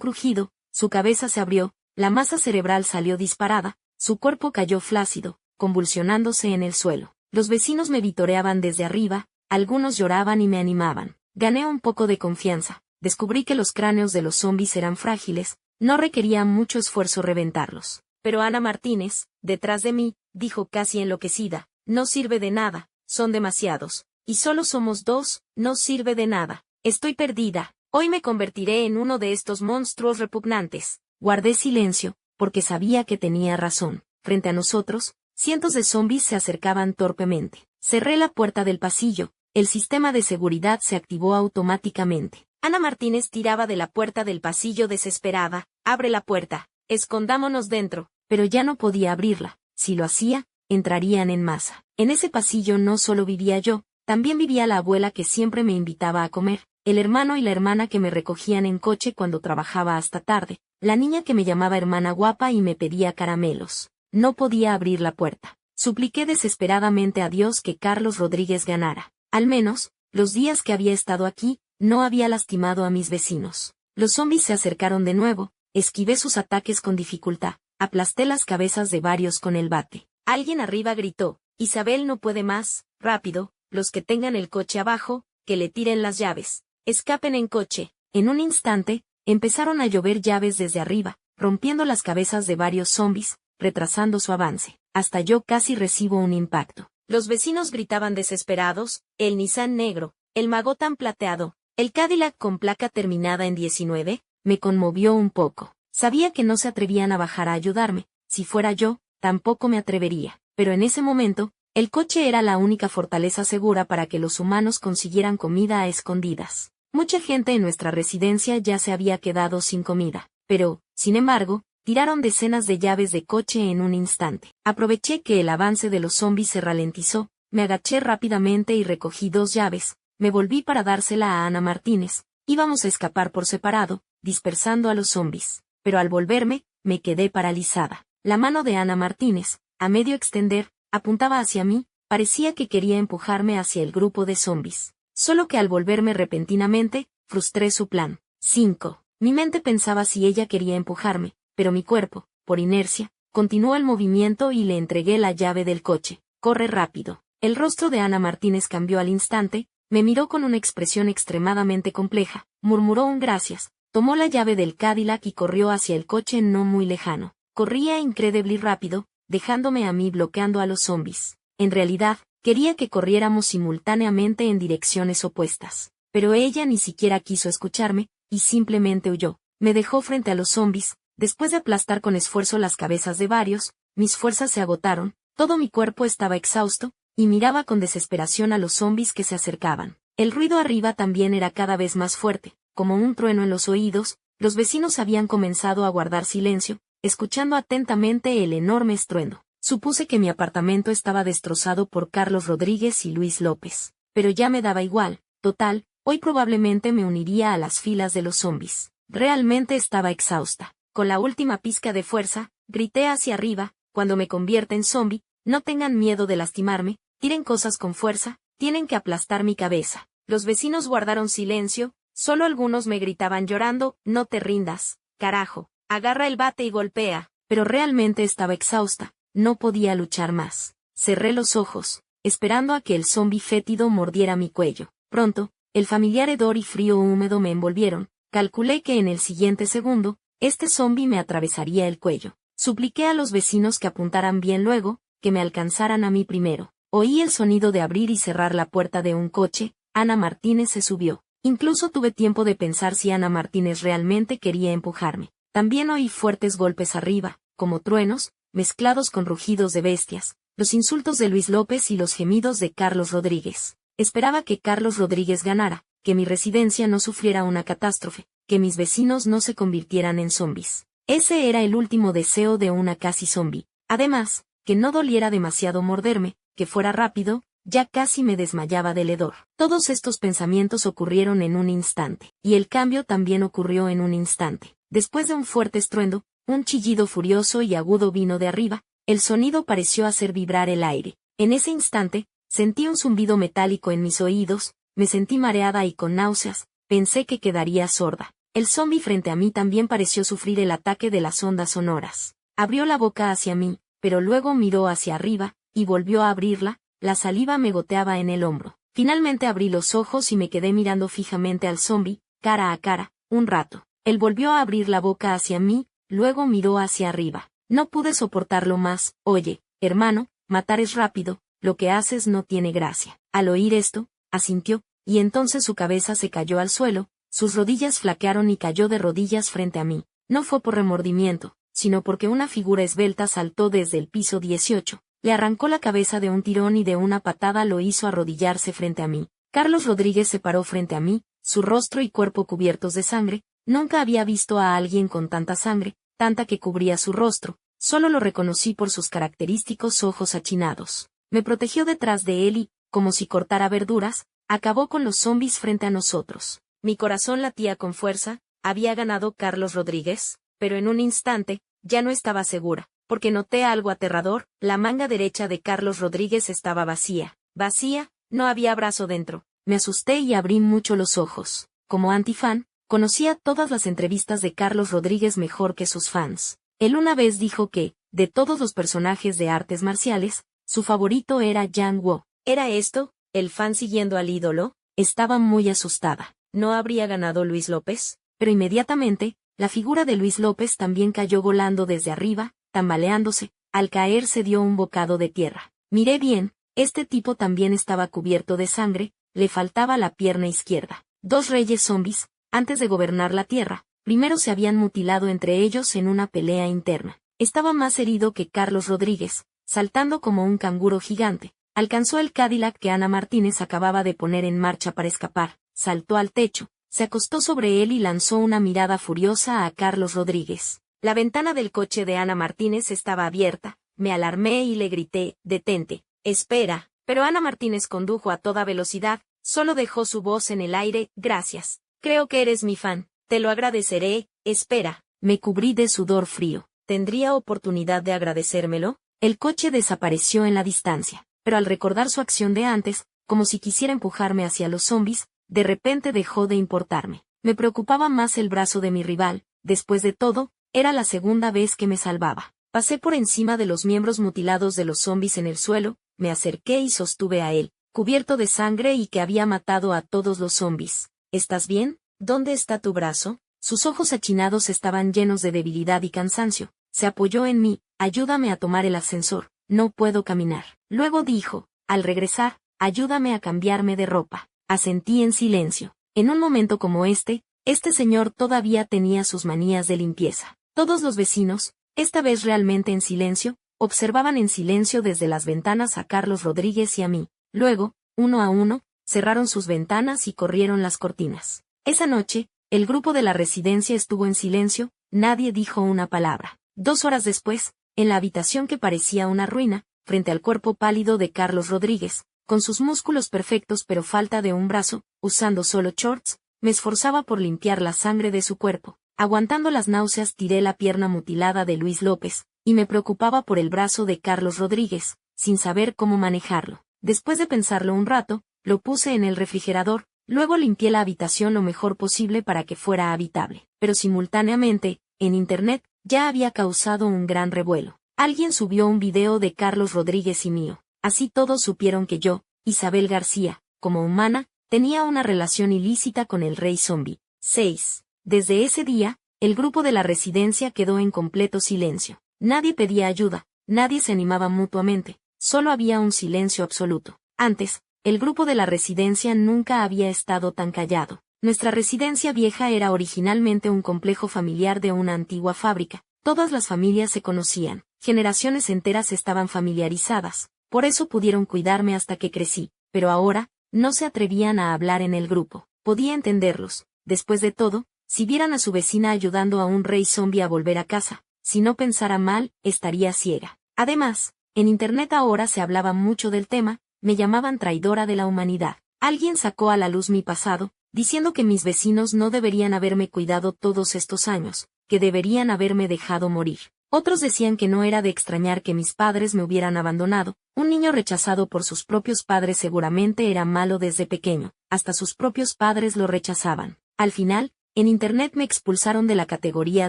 crujido, su cabeza se abrió, la masa cerebral salió disparada, su cuerpo cayó flácido, convulsionándose en el suelo. Los vecinos me vitoreaban desde arriba, algunos lloraban y me animaban. Gané un poco de confianza, descubrí que los cráneos de los zombis eran frágiles, no requería mucho esfuerzo reventarlos. Pero Ana Martínez, detrás de mí, dijo casi enloquecida, «No sirve de nada, son demasiados. Y solo somos 2, no sirve de nada. Estoy perdida. Hoy me convertiré en uno de estos monstruos repugnantes». Guardé silencio, porque sabía que tenía razón. Frente a nosotros, cientos de zombis se acercaban torpemente. Cerré la puerta del pasillo, el sistema de seguridad se activó automáticamente. Ana Martínez tiraba de la puerta del pasillo desesperada. «Abre la puerta, escondámonos dentro». Pero ya no podía abrirla. Si lo hacía, entrarían en masa. En ese pasillo no solo vivía yo, también vivía la abuela que siempre me invitaba a comer, el hermano y la hermana que me recogían en coche cuando trabajaba hasta tarde, la niña que me llamaba hermana guapa y me pedía caramelos. No podía abrir la puerta. Supliqué desesperadamente a Dios que Carlos Rodríguez ganara. Al menos, los días que había estado aquí, no había lastimado a mis vecinos. Los zombis se acercaron de nuevo, esquivé sus ataques con dificultad, aplasté las cabezas de varios con el bate. Alguien arriba gritó, «Isabel no puede más, rápido, los que tengan el coche abajo, que le tiren las llaves. Escapen en coche». En un instante, empezaron a llover llaves desde arriba, rompiendo las cabezas de varios zombis, retrasando su avance. Hasta yo casi recibo un impacto. Los vecinos gritaban desesperados, «El Nissan negro, el Magotan plateado, el Cadillac con placa terminada en 19, me conmovió un poco. Sabía que no se atrevían a bajar a ayudarme, si fuera yo, tampoco me atrevería. Pero en ese momento, el coche era la única fortaleza segura para que los humanos consiguieran comida a escondidas. Mucha gente en nuestra residencia ya se había quedado sin comida, pero, sin embargo, tiraron decenas de llaves de coche en un instante. Aproveché que el avance de los zombis se ralentizó, me agaché rápidamente y recogí 2 llaves, me volví para dársela a Ana Martínez. Íbamos a escapar por separado, dispersando a los zombis. Pero al volverme, me quedé paralizada. La mano de Ana Martínez, a medio extender, apuntaba hacia mí, parecía que quería empujarme hacia el grupo de zombies. Solo que al volverme repentinamente, frustré su plan. 5. Mi mente pensaba si ella quería empujarme, pero mi cuerpo, por inercia, continuó el movimiento y le entregué la llave del coche. Corre rápido. El rostro de Ana Martínez cambió al instante, me miró con una expresión extremadamente compleja, murmuró un gracias, tomó la llave del Cadillac y corrió hacia el coche no muy lejano. Corría increíble rápido, dejándome a mí bloqueando a los zombies. En realidad, quería que corriéramos simultáneamente en direcciones opuestas. Pero ella ni siquiera quiso escucharme, y simplemente huyó. Me dejó frente a los zombies, después de aplastar con esfuerzo las cabezas de varios, mis fuerzas se agotaron, todo mi cuerpo estaba exhausto, y miraba con desesperación a los zombies que se acercaban. El ruido arriba también era cada vez más fuerte, como un trueno en los oídos, los vecinos habían comenzado a guardar silencio, escuchando atentamente el enorme estruendo. Supuse que mi apartamento estaba destrozado por Carlos Rodríguez y Luis López. Pero ya me daba igual, total, hoy probablemente me uniría a las filas de los zombies. Realmente estaba exhausta. Con la última pizca de fuerza, grité hacia arriba, cuando me convierta en zombie, no tengan miedo de lastimarme, tiren cosas con fuerza, tienen que aplastar mi cabeza. Los vecinos guardaron silencio, solo algunos me gritaban llorando, no te rindas, carajo, agarra el bate y golpea. Pero realmente estaba exhausta, no podía luchar más. Cerré los ojos, esperando a que el zombi fétido mordiera mi cuello. Pronto, el familiar hedor y frío húmedo me envolvieron, calculé que en el siguiente segundo, este zombi me atravesaría el cuello. Supliqué a los vecinos que apuntaran bien luego, que me alcanzaran a mí primero. Oí el sonido de abrir y cerrar la puerta de un coche, Ana Martínez se subió. Incluso tuve tiempo de pensar si Ana Martínez realmente quería empujarme. También oí fuertes golpes arriba, como truenos, mezclados con rugidos de bestias, los insultos de Luis López y los gemidos de Carlos Rodríguez. Esperaba que Carlos Rodríguez ganara, que mi residencia no sufriera una catástrofe, que mis vecinos no se convirtieran en zombies. Ese era el último deseo de una casi zombie. Además, que no doliera demasiado morderme, que fuera rápido, ya casi me desmayaba del hedor. Todos estos pensamientos ocurrieron en un instante, y el cambio también ocurrió en un instante. Después de un fuerte estruendo, un chillido furioso y agudo vino de arriba, el sonido pareció hacer vibrar el aire. En ese instante, sentí un zumbido metálico en mis oídos, me sentí mareada y con náuseas, pensé que quedaría sorda. El zombi frente a mí también pareció sufrir el ataque de las ondas sonoras. Abrió la boca hacia mí, pero luego miró hacia arriba, y volvió a abrirla, la saliva me goteaba en el hombro. Finalmente abrí los ojos y me quedé mirando fijamente al zombi, cara a cara, un rato. Él volvió a abrir la boca hacia mí, luego miró hacia arriba. No pude soportarlo más. Oye, hermano, matar es rápido, lo que haces no tiene gracia. Al oír esto, asintió, y entonces su cabeza se cayó al suelo, sus rodillas flaquearon y cayó de rodillas frente a mí. No fue por remordimiento, sino porque una figura esbelta saltó desde el piso 18, le arrancó la cabeza de un tirón y de una patada lo hizo arrodillarse frente a mí. Carlos Rodríguez se paró frente a mí, su rostro y cuerpo cubiertos de sangre. Nunca había visto a alguien con tanta sangre, tanta que cubría su rostro, solo lo reconocí por sus característicos ojos achinados. Me protegió detrás de él y, como si cortara verduras, acabó con los zombies frente a nosotros. Mi corazón latía con fuerza, había ganado Carlos Rodríguez, pero en un instante, ya no estaba segura, porque noté algo aterrador, la manga derecha de Carlos Rodríguez estaba vacía. Vacía, no había brazo dentro. Me asusté y abrí mucho los ojos. Como antifan, conocía todas las entrevistas de Carlos Rodríguez mejor que sus fans. Él una vez dijo que, de todos los personajes de artes marciales, su favorito era Yang Wo. ¿Era esto, el fan siguiendo al ídolo? Estaba muy asustada. ¿No habría ganado Luis López? Pero inmediatamente, la figura de Luis López también cayó volando desde arriba, tambaleándose, al caer se dio un bocado de tierra. Miré bien, este tipo también estaba cubierto de sangre, le faltaba la pierna izquierda. Dos reyes zombies, antes de gobernar la tierra, primero se habían mutilado entre ellos en una pelea interna. Estaba más herido que Carlos Rodríguez, saltando como un canguro gigante, alcanzó el Cadillac que Ana Martínez acababa de poner en marcha para escapar, saltó al techo, se acostó sobre él y lanzó una mirada furiosa a Carlos Rodríguez. La ventana del coche de Ana Martínez estaba abierta, me alarmé y le grité, detente, espera, pero Ana Martínez condujo a toda velocidad, solo dejó su voz en el aire, gracias. Creo que eres mi fan, te lo agradeceré, espera. Me cubrí de sudor frío. ¿Tendría oportunidad de agradecérmelo? El coche desapareció en la distancia. pero al recordar su acción de antes, como si quisiera empujarme hacia los zombies, de repente dejó de importarme. Me preocupaba más el brazo de mi rival, después de todo, era la segunda vez que me salvaba. Pasé por encima de los miembros mutilados de los zombies en el suelo, me acerqué y sostuve a él, cubierto de sangre y que había matado a todos los zombies. ¿Estás bien? ¿Dónde está tu brazo? Sus ojos achinados estaban llenos de debilidad y cansancio. Se apoyó en mí, ayúdame a tomar el ascensor, no puedo caminar. Luego dijo, al regresar, ayúdame a cambiarme de ropa. Asentí en silencio. En un momento como este señor todavía tenía sus manías de limpieza. Todos los vecinos, esta vez realmente en silencio, observaban en silencio desde las ventanas a Carlos Rodríguez y a mí. Luego, uno a uno, cerraron sus ventanas y corrieron las cortinas. Esa noche, el grupo de la residencia estuvo en silencio, nadie dijo una palabra. 2 horas después, en la habitación que parecía una ruina, frente al cuerpo pálido de Carlos Rodríguez, con sus músculos perfectos pero falta de un brazo, usando solo shorts, me esforzaba por limpiar la sangre de su cuerpo. Aguantando las náuseas tiré la pierna mutilada de Luis López, y me preocupaba por el brazo de Carlos Rodríguez, sin saber cómo manejarlo. Después de pensarlo un rato, lo puse en el refrigerador, luego limpié la habitación lo mejor posible para que fuera habitable. Pero simultáneamente, en internet, ya había causado un gran revuelo. Alguien subió un video de Carlos Rodríguez y mío. Así todos supieron que yo, Isabel García, como humana, tenía una relación ilícita con el rey zombie. 6. Desde ese día, el grupo de la residencia quedó en completo silencio. Nadie pedía ayuda, nadie se animaba mutuamente, solo había un silencio absoluto. Antes, el grupo de la residencia nunca había estado tan callado. Nuestra residencia vieja era originalmente un complejo familiar de una antigua fábrica. Todas las familias se conocían, generaciones enteras estaban familiarizadas, por eso pudieron cuidarme hasta que crecí, pero ahora, no se atrevían a hablar en el grupo. Podía entenderlos. Después de todo, si vieran a su vecina ayudando a un rey zombie a volver a casa, si no pensara mal, estaría ciega. Además, en internet ahora se hablaba mucho del tema, me llamaban traidora de la humanidad. Alguien sacó a la luz mi pasado, diciendo que mis vecinos no deberían haberme cuidado todos estos años, que deberían haberme dejado morir. Otros decían que no era de extrañar que mis padres me hubieran abandonado. Un niño rechazado por sus propios padres seguramente era malo desde pequeño, hasta sus propios padres lo rechazaban. Al final, en internet me expulsaron de la categoría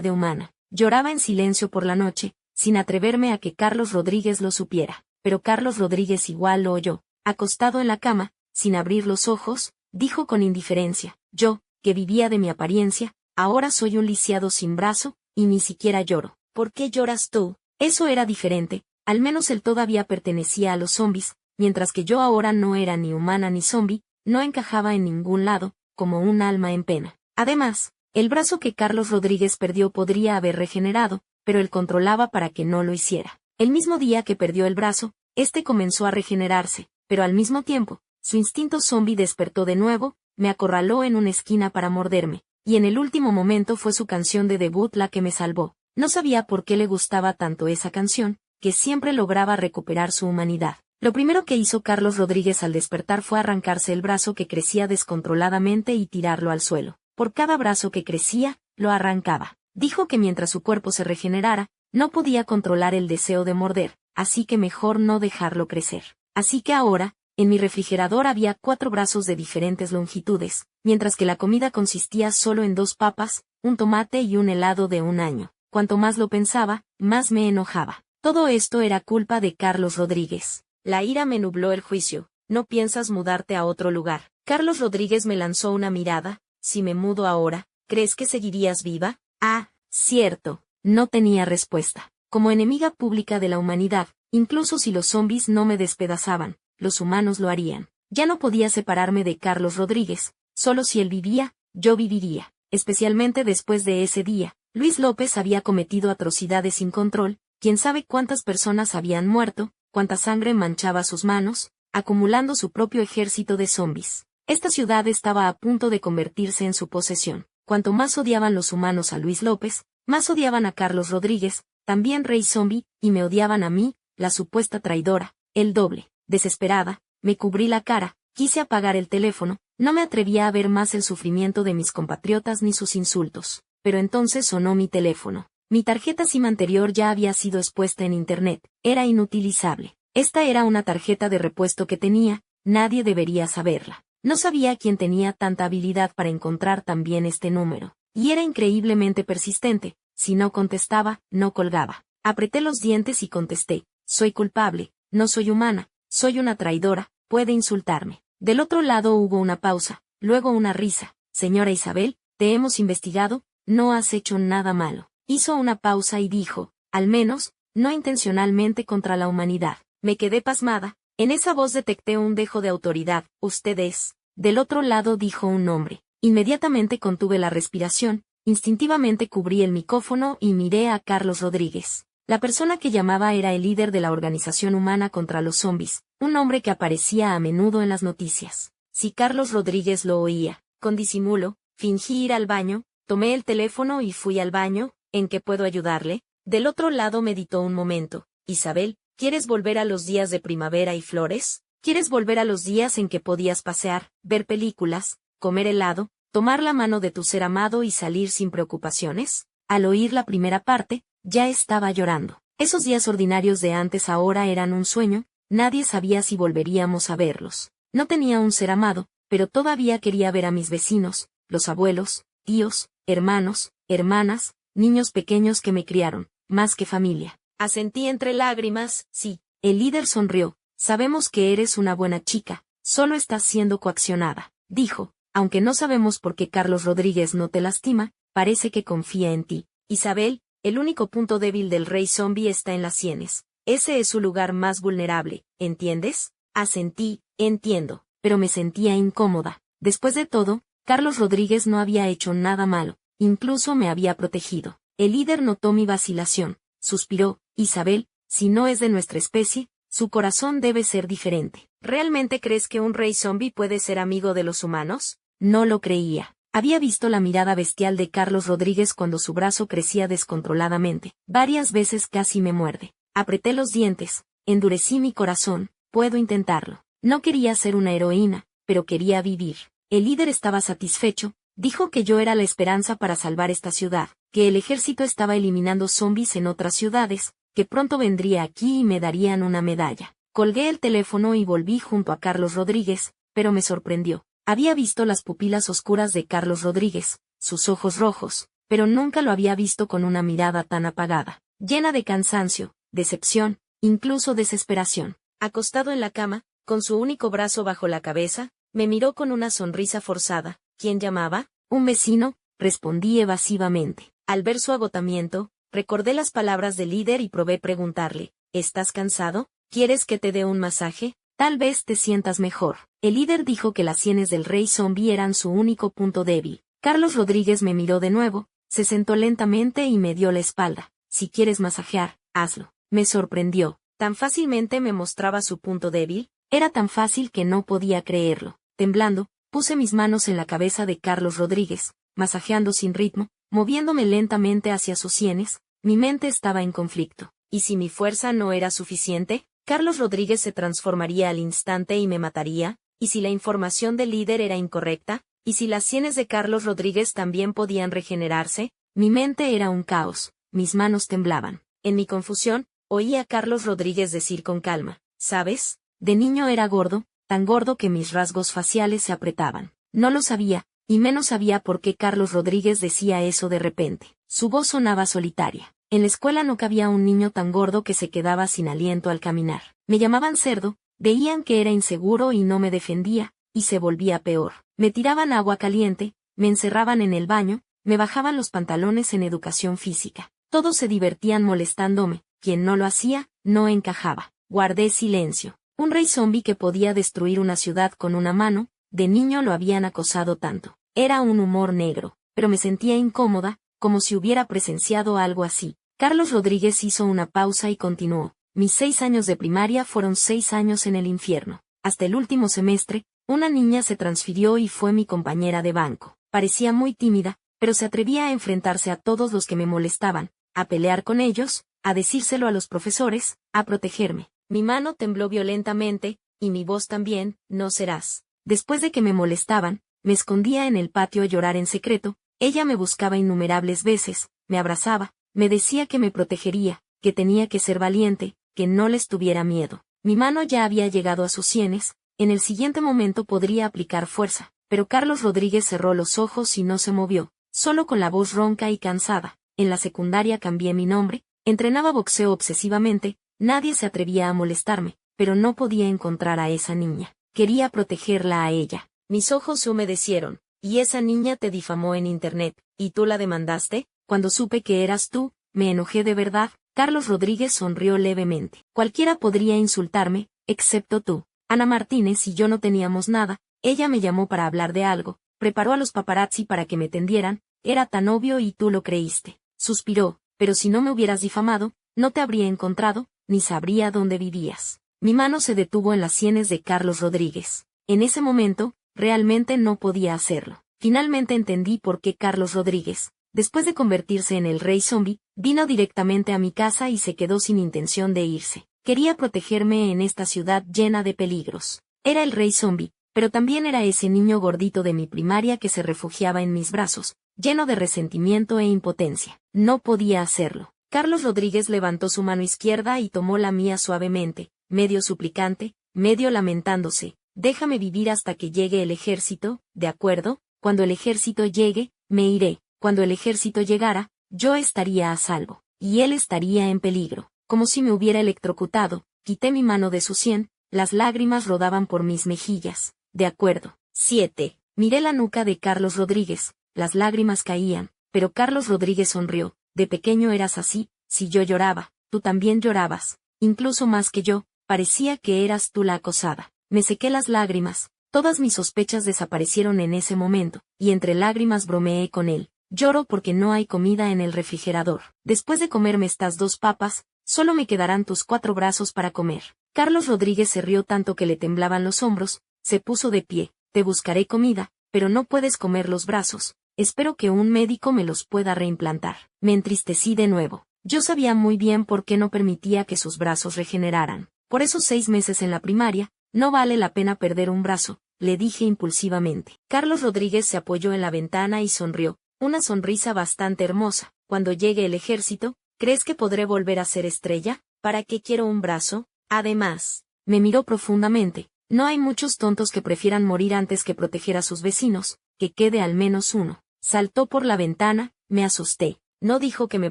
de humana. Lloraba en silencio por la noche, sin atreverme a que Carlos Rodríguez lo supiera. Pero Carlos Rodríguez igual lo oyó. Acostado en la cama, sin abrir los ojos, dijo con indiferencia, yo, que vivía de mi apariencia, ahora soy un lisiado sin brazo, y ni siquiera lloro. ¿Por qué lloras tú? Eso era diferente, al menos él todavía pertenecía a los zombies, mientras que yo ahora no era ni humana ni zombie, no encajaba en ningún lado, como un alma en pena. Además, el brazo que Carlos Rodríguez perdió podría haber regenerado, pero él controlaba para que no lo hiciera. El mismo día que perdió el brazo, este comenzó a regenerarse, pero al mismo tiempo, su instinto zombie despertó de nuevo, me acorraló en una esquina para morderme, y en el último momento fue su canción de debut la que me salvó. No sabía por qué le gustaba tanto esa canción, que siempre lograba recuperar su humanidad. Lo primero que hizo Carlos Rodríguez al despertar fue arrancarse el brazo que crecía descontroladamente y tirarlo al suelo. Por cada brazo que crecía, lo arrancaba. Dijo que mientras su cuerpo se regenerara, no podía controlar el deseo de morder, así que mejor no dejarlo crecer. Así que ahora, en mi refrigerador había 4 brazos de diferentes longitudes, mientras que la comida consistía solo en 2 papas, un tomate y un helado de un año. Cuanto más lo pensaba, más me enojaba. Todo esto era culpa de Carlos Rodríguez. La ira me nubló el juicio. ¿No piensas mudarte a otro lugar? Carlos Rodríguez me lanzó una mirada. Si me mudo ahora, ¿crees que seguirías viva? Ah, cierto. No tenía respuesta. Como enemiga pública de la humanidad, incluso si los zombies no me despedazaban, los humanos lo harían. Ya no podía separarme de Carlos Rodríguez. Solo si él vivía, yo viviría. Especialmente después de ese día. Luis López había cometido atrocidades sin control, quién sabe cuántas personas habían muerto, cuánta sangre manchaba sus manos, acumulando su propio ejército de zombies. Esta ciudad estaba a punto de convertirse en su posesión. Cuanto más odiaban los humanos a Luis López, más odiaban a Carlos Rodríguez, también rey zombie, y me odiaban a mí, la supuesta traidora, el doble. Desesperada, me cubrí la cara, quise apagar el teléfono, no me atrevía a ver más el sufrimiento de mis compatriotas ni sus insultos. Pero entonces sonó mi teléfono. Mi tarjeta SIM anterior ya había sido expuesta en internet, era inutilizable. Esta era una tarjeta de repuesto que tenía, nadie debería saberla. No sabía quién tenía tanta habilidad para encontrar también este número. Y era increíblemente persistente, si no contestaba, no colgaba. Apreté los dientes y contesté, soy culpable, no soy humana, soy una traidora, puede insultarme. Del otro lado hubo una pausa, luego una risa. Señora Isabel, te hemos investigado, no has hecho nada malo. Hizo una pausa y dijo, al menos, no intencionalmente contra la humanidad. Me quedé pasmada, en esa voz detecté un dejo de autoridad, usted es. Del otro lado dijo un nombre. Inmediatamente contuve la respiración, instintivamente cubrí el micrófono y miré a Carlos Rodríguez. La persona que llamaba era el líder de la Organización Humana contra los Zombies, un hombre que aparecía a menudo en las noticias. Si Carlos Rodríguez lo oía, con disimulo, fingí ir al baño, tomé el teléfono y fui al baño. ¿En qué puedo ayudarle? Del otro lado meditó un momento. Isabel, ¿quieres volver a los días de primavera y flores? ¿Quieres volver a los días en que podías pasear, ver películas, comer helado, tomar la mano de tu ser amado y salir sin preocupaciones? Al oír la primera parte, ya estaba llorando. Esos días ordinarios de antes ahora eran un sueño, nadie sabía si volveríamos a verlos. No tenía un ser amado, pero todavía quería ver a mis vecinos, los abuelos, tíos, hermanos, hermanas, niños pequeños que me criaron, más que familia. Asentí entre lágrimas, sí. El líder sonrió. Sabemos que eres una buena chica, solo estás siendo coaccionada, dijo, aunque no sabemos por qué Carlos Rodríguez no te lastima, parece que confía en ti. Isabel, el único punto débil del rey zombie está en las sienes. Ese es su lugar más vulnerable, ¿entiendes? Asentí, entiendo, pero me sentía incómoda. Después de todo, Carlos Rodríguez no había hecho nada malo, incluso me había protegido. El líder notó mi vacilación, suspiró, Isabel, si no es de nuestra especie, su corazón debe ser diferente. ¿Realmente crees que un rey zombie puede ser amigo de los humanos? No lo creía. Había visto la mirada bestial de Carlos Rodríguez cuando su brazo crecía descontroladamente. Varias veces casi me muerde. Apreté los dientes, endurecí mi corazón, puedo intentarlo. No quería ser una heroína, pero quería vivir. El líder estaba satisfecho, dijo que yo era la esperanza para salvar esta ciudad, que el ejército estaba eliminando zombies en otras ciudades, que pronto vendría aquí y me darían una medalla. Colgué el teléfono y volví junto a Carlos Rodríguez, pero me sorprendió. Había visto las pupilas oscuras de Carlos Rodríguez, sus ojos rojos, pero nunca lo había visto con una mirada tan apagada, llena de cansancio, decepción, incluso desesperación. Acostado en la cama, con su único brazo bajo la cabeza, me miró con una sonrisa forzada. ¿Quién llamaba? Un vecino, respondí evasivamente. Al ver su agotamiento, recordé las palabras del líder y probé preguntarle, ¿estás cansado? ¿Quieres que te dé un masaje? Tal vez te sientas mejor. El líder dijo que las sienes del rey zombie eran su único punto débil. Carlos Rodríguez me miró de nuevo, se sentó lentamente y me dio la espalda. Si quieres masajear, hazlo. Me sorprendió. ¿Tan fácilmente me mostraba su punto débil? Era tan fácil que no podía creerlo. Temblando, puse mis manos en la cabeza de Carlos Rodríguez, masajeando sin ritmo, moviéndome lentamente hacia sus sienes. Mi mente estaba en conflicto. ¿Y si mi fuerza no era suficiente? ¿Carlos Rodríguez se transformaría al instante y me mataría? ¿Y si la información del líder era incorrecta? ¿Y si las sienes de Carlos Rodríguez también podían regenerarse? Mi mente era un caos, mis manos temblaban. En mi confusión, oí a Carlos Rodríguez decir con calma, ¿sabes? De niño era gordo, tan gordo que mis rasgos faciales se apretaban. No lo sabía, y menos sabía por qué Carlos Rodríguez decía eso de repente. Su voz sonaba solitaria. En la escuela no cabía un niño tan gordo que se quedaba sin aliento al caminar. Me llamaban cerdo, veían que era inseguro y no me defendía, y se volvía peor. Me tiraban agua caliente, me encerraban en el baño, me bajaban los pantalones en educación física. Todos se divertían molestándome, quien no lo hacía, no encajaba. Guardé silencio. Un rey zombie que podía destruir una ciudad con una mano, de niño lo habían acosado tanto. Era un humor negro, pero me sentía incómoda, como si hubiera presenciado algo así. Carlos Rodríguez hizo una pausa y continuó. Mis 6 años de primaria fueron 6 años en el infierno. Hasta el último semestre, una niña se transfirió y fue mi compañera de banco. Parecía muy tímida, pero se atrevía a enfrentarse a todos los que me molestaban, a pelear con ellos, a decírselo a los profesores, a protegerme. Mi mano tembló violentamente, y mi voz también, no serás. Después de que me molestaban, me escondía en el patio a llorar en secreto, ella me buscaba innumerables veces, me abrazaba, me decía que me protegería, que tenía que ser valiente, que no les tuviera miedo. Mi mano ya había llegado a sus sienes, en el siguiente momento podría aplicar fuerza, pero Carlos Rodríguez cerró los ojos y no se movió, solo con la voz ronca y cansada. En la secundaria cambié mi nombre, entrenaba boxeo obsesivamente, nadie se atrevía a molestarme, pero no podía encontrar a esa niña. Quería protegerla a ella. Mis ojos se humedecieron. Y esa niña te difamó en internet, ¿y tú la demandaste? Cuando supe que eras tú, me enojé de verdad. Carlos Rodríguez sonrió levemente. Cualquiera podría insultarme, excepto tú. Ana Martínez y yo no teníamos nada, ella me llamó para hablar de algo, preparó a los paparazzi para que me tendieran, era tan obvio y tú lo creíste. Suspiró, pero si no me hubieras difamado, no te habría encontrado, ni sabría dónde vivías. Mi mano se detuvo en las sienes de Carlos Rodríguez. En ese momento, realmente no podía hacerlo. Finalmente entendí por qué Carlos Rodríguez, después de convertirse en el rey zombie, vino directamente a mi casa y se quedó sin intención de irse. Quería protegerme en esta ciudad llena de peligros. Era el rey zombie, pero también era ese niño gordito de mi primaria que se refugiaba en mis brazos, lleno de resentimiento e impotencia. No podía hacerlo. Carlos Rodríguez levantó su mano izquierda y tomó la mía suavemente, medio suplicante, medio lamentándose. Déjame vivir hasta que llegue el ejército, ¿de acuerdo? Cuando el ejército llegue, me iré. Cuando el ejército llegara, yo estaría a salvo, y él estaría en peligro. Como si me hubiera electrocutado, quité mi mano de su sien, las lágrimas rodaban por mis mejillas. De acuerdo. 7. Miré la nuca de Carlos Rodríguez, las lágrimas caían, pero Carlos Rodríguez sonrió. De pequeño eras así, si yo lloraba, tú también llorabas, incluso más que yo, parecía que eras tú la acosada. Me sequé las lágrimas, todas mis sospechas desaparecieron en ese momento, y entre lágrimas bromeé con él. Lloro porque no hay comida en el refrigerador. Después de comerme estas 2 papas, solo me quedarán tus 4 brazos para comer. Carlos Rodríguez se rió tanto que le temblaban los hombros, se puso de pie. Te buscaré comida, pero no puedes comer los brazos. Espero que un médico me los pueda reimplantar. Me entristecí de nuevo. Yo sabía muy bien por qué no permitía que sus brazos regeneraran. Por esos 6 meses en la primaria, no vale la pena perder un brazo, le dije impulsivamente. Carlos Rodríguez se apoyó en la ventana y sonrió, una sonrisa bastante hermosa. Cuando llegue el ejército, ¿crees que podré volver a ser estrella? ¿Para qué quiero un brazo? Además, me miró profundamente. No hay muchos tontos que prefieran morir antes que proteger a sus vecinos, que quede al menos uno. Saltó por la ventana, me asusté. No dijo que me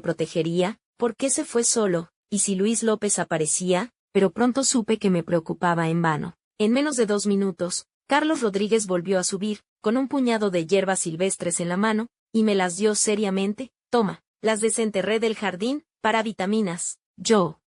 protegería, ¿por qué se fue solo? ¿Y si Luis López aparecía? Pero pronto supe que me preocupaba en vano. En menos de 2 minutos, Carlos Rodríguez volvió a subir, con un puñado de hierbas silvestres en la mano, y me las dio seriamente. Toma, las desenterré del jardín, para vitaminas. Yo,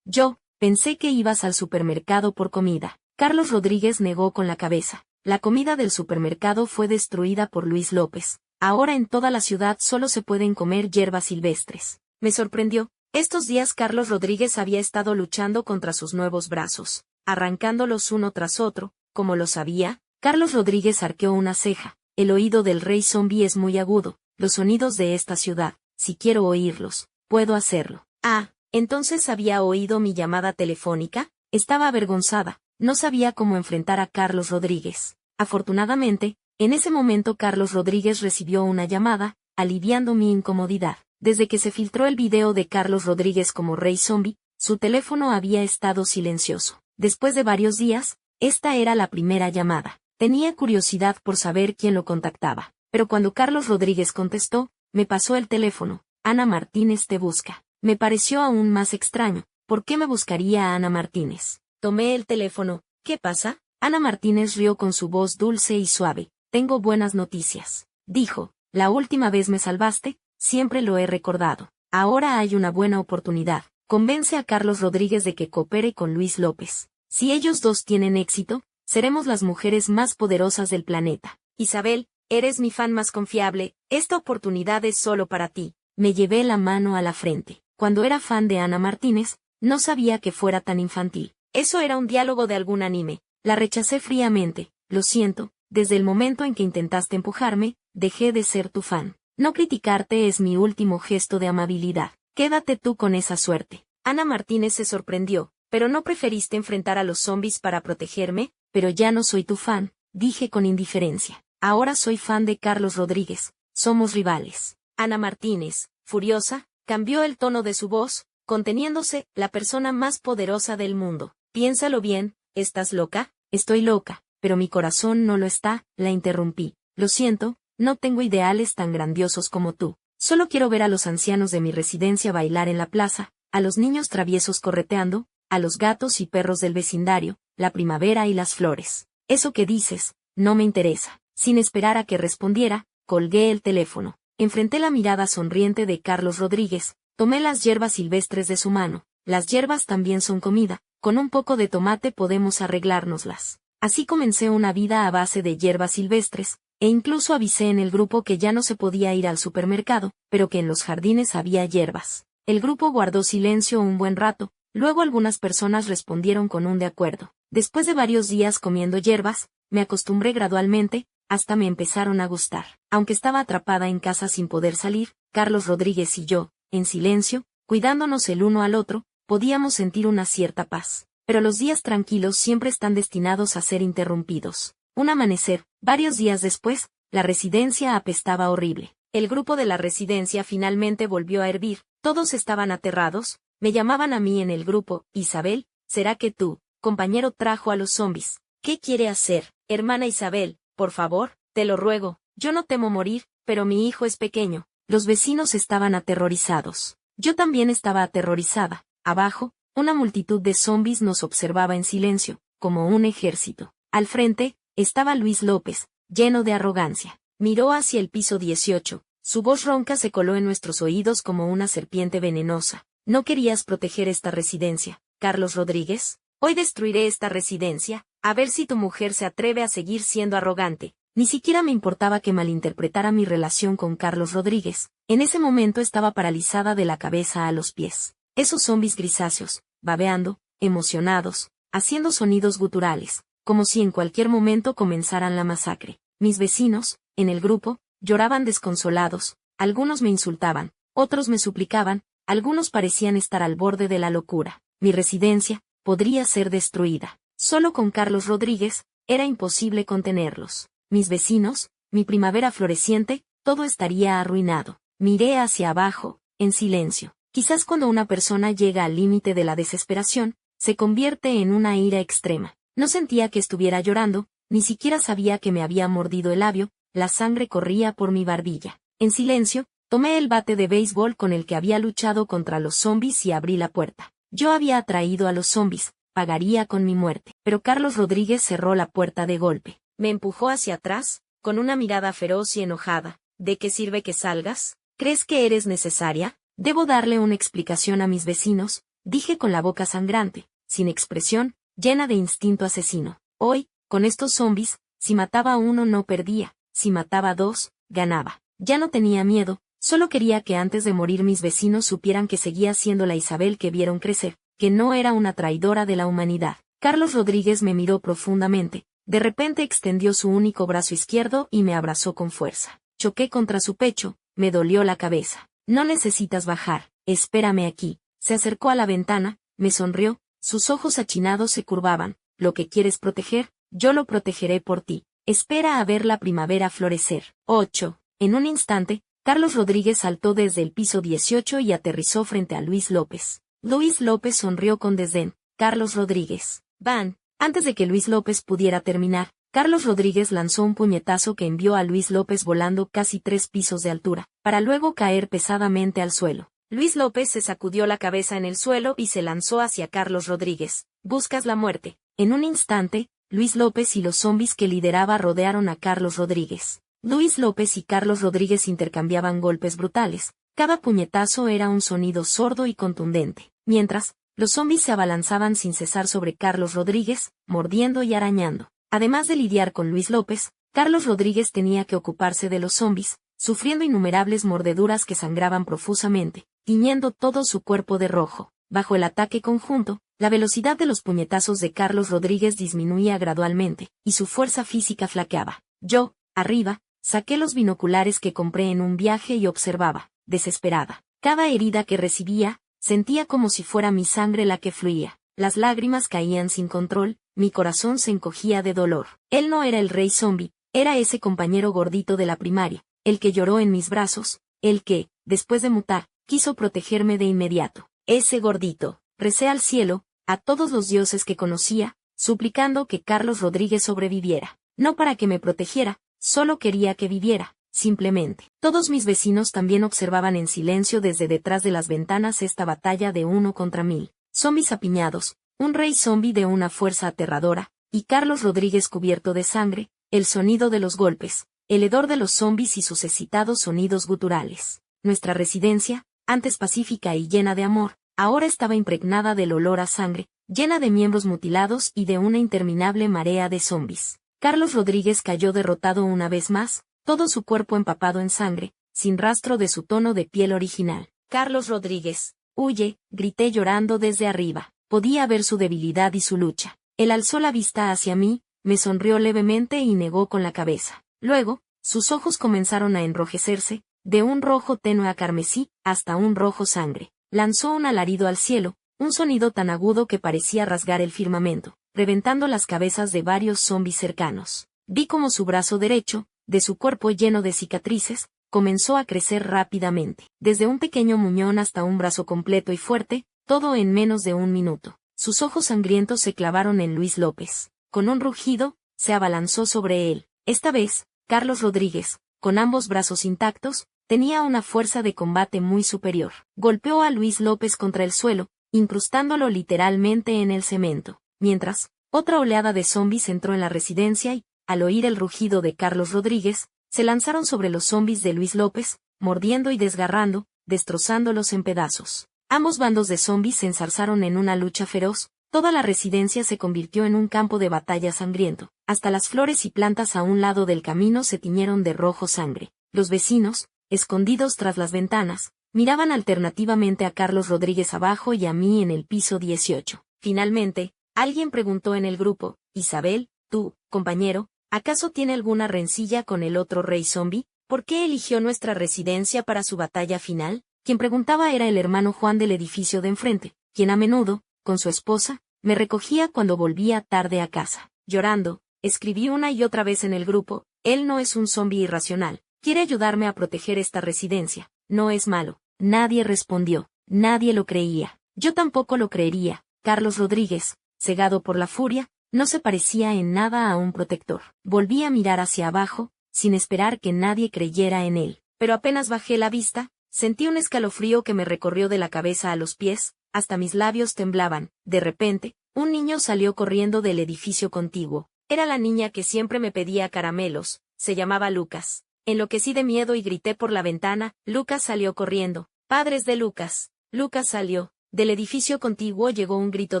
pensé que ibas al supermercado por comida. Carlos Rodríguez negó con la cabeza. La comida del supermercado fue destruida por Luis López. Ahora en toda la ciudad solo se pueden comer hierbas silvestres. Me sorprendió. Estos días Carlos Rodríguez había estado luchando contra sus nuevos brazos, arrancándolos uno tras otro. Como lo sabía, Carlos Rodríguez arqueó una ceja. El oído del rey zombie es muy agudo. Los sonidos de esta ciudad, si quiero oírlos, puedo hacerlo. Ah, ¿entonces había oído mi llamada telefónica? Estaba avergonzada. No sabía cómo enfrentar a Carlos Rodríguez. Afortunadamente, en ese momento Carlos Rodríguez recibió una llamada, aliviando mi incomodidad. Desde que se filtró el video de Carlos Rodríguez como rey zombie, su teléfono había estado silencioso. Después de varios días, esta era la primera llamada. Tenía curiosidad por saber quién lo contactaba. Pero cuando Carlos Rodríguez contestó, me pasó el teléfono. Ana Martínez te busca. Me pareció aún más extraño. ¿Por qué me buscaría a Ana Martínez? Tomé el teléfono. ¿Qué pasa? Ana Martínez rió con su voz dulce y suave. Tengo buenas noticias. Dijo, la última vez me salvaste, siempre lo he recordado. Ahora hay una buena oportunidad. Convence a Carlos Rodríguez de que coopere con Luis López. Si ellos dos tienen éxito, seremos las mujeres más poderosas del planeta. Isabel, eres mi fan más confiable, esta oportunidad es solo para ti. Me llevé la mano a la frente. Cuando era fan de Ana Martínez, no sabía que fuera tan infantil. Eso era un diálogo de algún anime. La rechacé fríamente. Lo siento, desde el momento en que intentaste empujarme, dejé de ser tu fan. No criticarte es mi último gesto de amabilidad. Quédate tú con esa suerte. Ana Martínez se sorprendió. ¿Pero no preferiste enfrentar a los zombies para protegerme? Pero ya no soy tu fan, dije con indiferencia. Ahora soy fan de Carlos Rodríguez. Somos rivales. Ana Martínez, furiosa, cambió el tono de su voz, conteniéndose, la persona más poderosa del mundo. Piénsalo bien, ¿estás loca? Estoy loca, pero mi corazón no lo está, la interrumpí. Lo siento, no tengo ideales tan grandiosos como tú. Solo quiero ver a los ancianos de mi residencia bailar en la plaza, a los niños traviesos correteando, a los gatos y perros del vecindario, la primavera y las flores. Eso que dices, no me interesa. Sin esperar a que respondiera, colgué el teléfono. Enfrenté la mirada sonriente de Carlos Rodríguez, tomé las hierbas silvestres de su mano. Las hierbas también son comida, con un poco de tomate podemos arreglárnoslas. Así comencé una vida a base de hierbas silvestres, e incluso avisé en el grupo que ya no se podía ir al supermercado, pero que en los jardines había hierbas. El grupo guardó silencio un buen rato, luego algunas personas respondieron con un de acuerdo. Después de varios días comiendo hierbas, me acostumbré gradualmente, hasta me empezaron a gustar. Aunque estaba atrapada en casa sin poder salir, Carlos Rodríguez y yo, en silencio, cuidándonos el uno al otro, podíamos sentir una cierta paz. Pero los días tranquilos siempre están destinados a ser interrumpidos. Un amanecer, varios días después, la residencia apestaba horrible. El grupo de la residencia finalmente volvió a hervir, todos estaban aterrados, me llamaban a mí en el grupo, Isabel, ¿será que tú, compañero, trajo a los zombis? ¿Qué quiere hacer, hermana Isabel? Por favor, te lo ruego, yo no temo morir, pero mi hijo es pequeño. Los vecinos estaban aterrorizados. Yo también estaba aterrorizada. Abajo, una multitud de zombis nos observaba en silencio, como un ejército. Al frente, estaba Luis López, lleno de arrogancia. Miró hacia el piso 18, su voz ronca se coló en nuestros oídos como una serpiente venenosa. ¿No querías proteger esta residencia, Carlos Rodríguez? Hoy destruiré esta residencia, a ver si tu mujer se atreve a seguir siendo arrogante. Ni siquiera me importaba que malinterpretara mi relación con Carlos Rodríguez. En ese momento estaba paralizada de la cabeza a los pies. Esos zombis grisáceos, babeando, emocionados, haciendo sonidos guturales, como si en cualquier momento comenzaran la masacre. Mis vecinos, en el grupo, lloraban desconsolados, algunos me insultaban, otros me suplicaban, algunos parecían estar al borde de la locura. Mi residencia podría ser destruida. Solo con Carlos Rodríguez, era imposible contenerlos. Mis vecinos, mi primavera floreciente, todo estaría arruinado. Miré hacia abajo, en silencio. Quizás cuando una persona llega al límite de la desesperación, se convierte en una ira extrema. No sentía que estuviera llorando, ni siquiera sabía que me había mordido el labio, la sangre corría por mi barbilla. En silencio, tomé el bate de béisbol con el que había luchado contra los zombis y abrí la puerta. Yo había atraído a los zombis, pagaría con mi muerte. Pero Carlos Rodríguez cerró la puerta de golpe. Me empujó hacia atrás, con una mirada feroz y enojada. ¿De qué sirve que salgas? ¿Crees que eres necesaria? Debo darle una explicación a mis vecinos, dije con la boca sangrante, sin expresión, llena de instinto asesino. Hoy, con estos zombis, si mataba a uno no perdía, si mataba a dos, ganaba. Ya no tenía miedo, solo quería que antes de morir mis vecinos supieran que seguía siendo la Isabel que vieron crecer, que no era una traidora de la humanidad. Carlos Rodríguez me miró profundamente, de repente extendió su único brazo izquierdo y me abrazó con fuerza. Choqué contra su pecho, me dolió la cabeza. No necesitas bajar, espérame aquí. Se acercó a la ventana, me sonrió, sus ojos achinados se curvaban. Lo que quieres proteger, yo lo protegeré por ti. Espera a ver la primavera florecer. 8. En un instante, Carlos Rodríguez saltó desde el piso 18 y aterrizó frente a Luis López. Luis López sonrió con desdén. Carlos Rodríguez. Van. Antes de que Luis López pudiera terminar, Carlos Rodríguez lanzó un puñetazo que envió a Luis López volando casi 3 pisos de altura, para luego caer pesadamente al suelo. Luis López se sacudió la cabeza en el suelo y se lanzó hacia Carlos Rodríguez. Buscas la muerte. En un instante, Luis López y los zombis que lideraba rodearon a Carlos Rodríguez. Luis López y Carlos Rodríguez intercambiaban golpes brutales. Cada puñetazo era un sonido sordo y contundente. Mientras, los zombis se abalanzaban sin cesar sobre Carlos Rodríguez, mordiendo y arañando. Además de lidiar con Luis López, Carlos Rodríguez tenía que ocuparse de los zombis, sufriendo innumerables mordeduras que sangraban profusamente, tiñendo todo su cuerpo de rojo. Bajo el ataque conjunto, la velocidad de los puñetazos de Carlos Rodríguez disminuía gradualmente, y su fuerza física flaqueaba. Yo, arriba, saqué los binoculares que compré en un viaje y observaba, desesperada. Cada herida que recibía, sentía como si fuera mi sangre la que fluía. Las lágrimas caían sin control, mi corazón se encogía de dolor. Él no era el rey zombie, era ese compañero gordito de la primaria, el que lloró en mis brazos, el que, después de mutar, quiso protegerme de inmediato. Ese gordito. Recé al cielo, a todos los dioses que conocía, suplicando que Carlos Rodríguez sobreviviera. No para que me protegiera, solo quería que viviera, simplemente. Todos mis vecinos también observaban en silencio desde detrás de las ventanas esta batalla de 1 contra 1000. Zombis apiñados, un rey zombie de una fuerza aterradora, y Carlos Rodríguez cubierto de sangre, el sonido de los golpes, el hedor de los zombis y sus excitados sonidos guturales. Nuestra residencia, antes pacífica y llena de amor, ahora estaba impregnada del olor a sangre, llena de miembros mutilados y de una interminable marea de zombis. Carlos Rodríguez cayó derrotado una vez más, todo su cuerpo empapado en sangre, sin rastro de su tono de piel original. Carlos Rodríguez, huye, grité llorando desde arriba. Podía ver su debilidad y su lucha. Él alzó la vista hacia mí, me sonrió levemente y negó con la cabeza. Luego, sus ojos comenzaron a enrojecerse, de un rojo tenue a carmesí, hasta un rojo sangre. Lanzó un alarido al cielo, un sonido tan agudo que parecía rasgar el firmamento, reventando las cabezas de varios zombis cercanos. Vi como su brazo derecho, de su cuerpo lleno de cicatrices, comenzó a crecer rápidamente, desde un pequeño muñón hasta un brazo completo y fuerte, todo en menos de 1 minuto. Sus ojos sangrientos se clavaron en Luis López. Con un rugido, se abalanzó sobre él. Esta vez, Carlos Rodríguez, con ambos brazos intactos, tenía una fuerza de combate muy superior. Golpeó a Luis López contra el suelo, incrustándolo literalmente en el cemento. Mientras, otra oleada de zombis entró en la residencia y, al oír el rugido de Carlos Rodríguez, se lanzaron sobre los zombis de Luis López, mordiendo y desgarrando, destrozándolos en pedazos. Ambos bandos de zombis se enzarzaron en una lucha feroz, toda la residencia se convirtió en un campo de batalla sangriento, hasta las flores y plantas a un lado del camino se tiñeron de rojo sangre. Los vecinos, escondidos tras las ventanas, miraban alternativamente a Carlos Rodríguez abajo y a mí en el piso 18. Finalmente, alguien preguntó en el grupo, Isabel, tú, compañero, ¿acaso tiene alguna rencilla con el otro rey zombie? ¿Por qué eligió nuestra residencia para su batalla final? Quien preguntaba era el hermano Juan del edificio de enfrente, quien a menudo, con su esposa, me recogía cuando volvía tarde a casa. Llorando, escribí una y otra vez en el grupo, él no es un zombie irracional, quiere ayudarme a proteger esta residencia. No es malo. Nadie respondió. Nadie lo creía. Yo tampoco lo creería. Carlos Rodríguez, cegado por la furia, no se parecía en nada a un protector. Volví a mirar hacia abajo, sin esperar que nadie creyera en él. Pero apenas bajé la vista, sentí un escalofrío que me recorrió de la cabeza a los pies, hasta mis labios temblaban. De repente, un niño salió corriendo del edificio contiguo. Era la niña que siempre me pedía caramelos. Se llamaba Lucas. Enloquecí de miedo y grité por la ventana. Lucas salió corriendo. Padres de Lucas. Lucas salió. Del edificio contiguo llegó un grito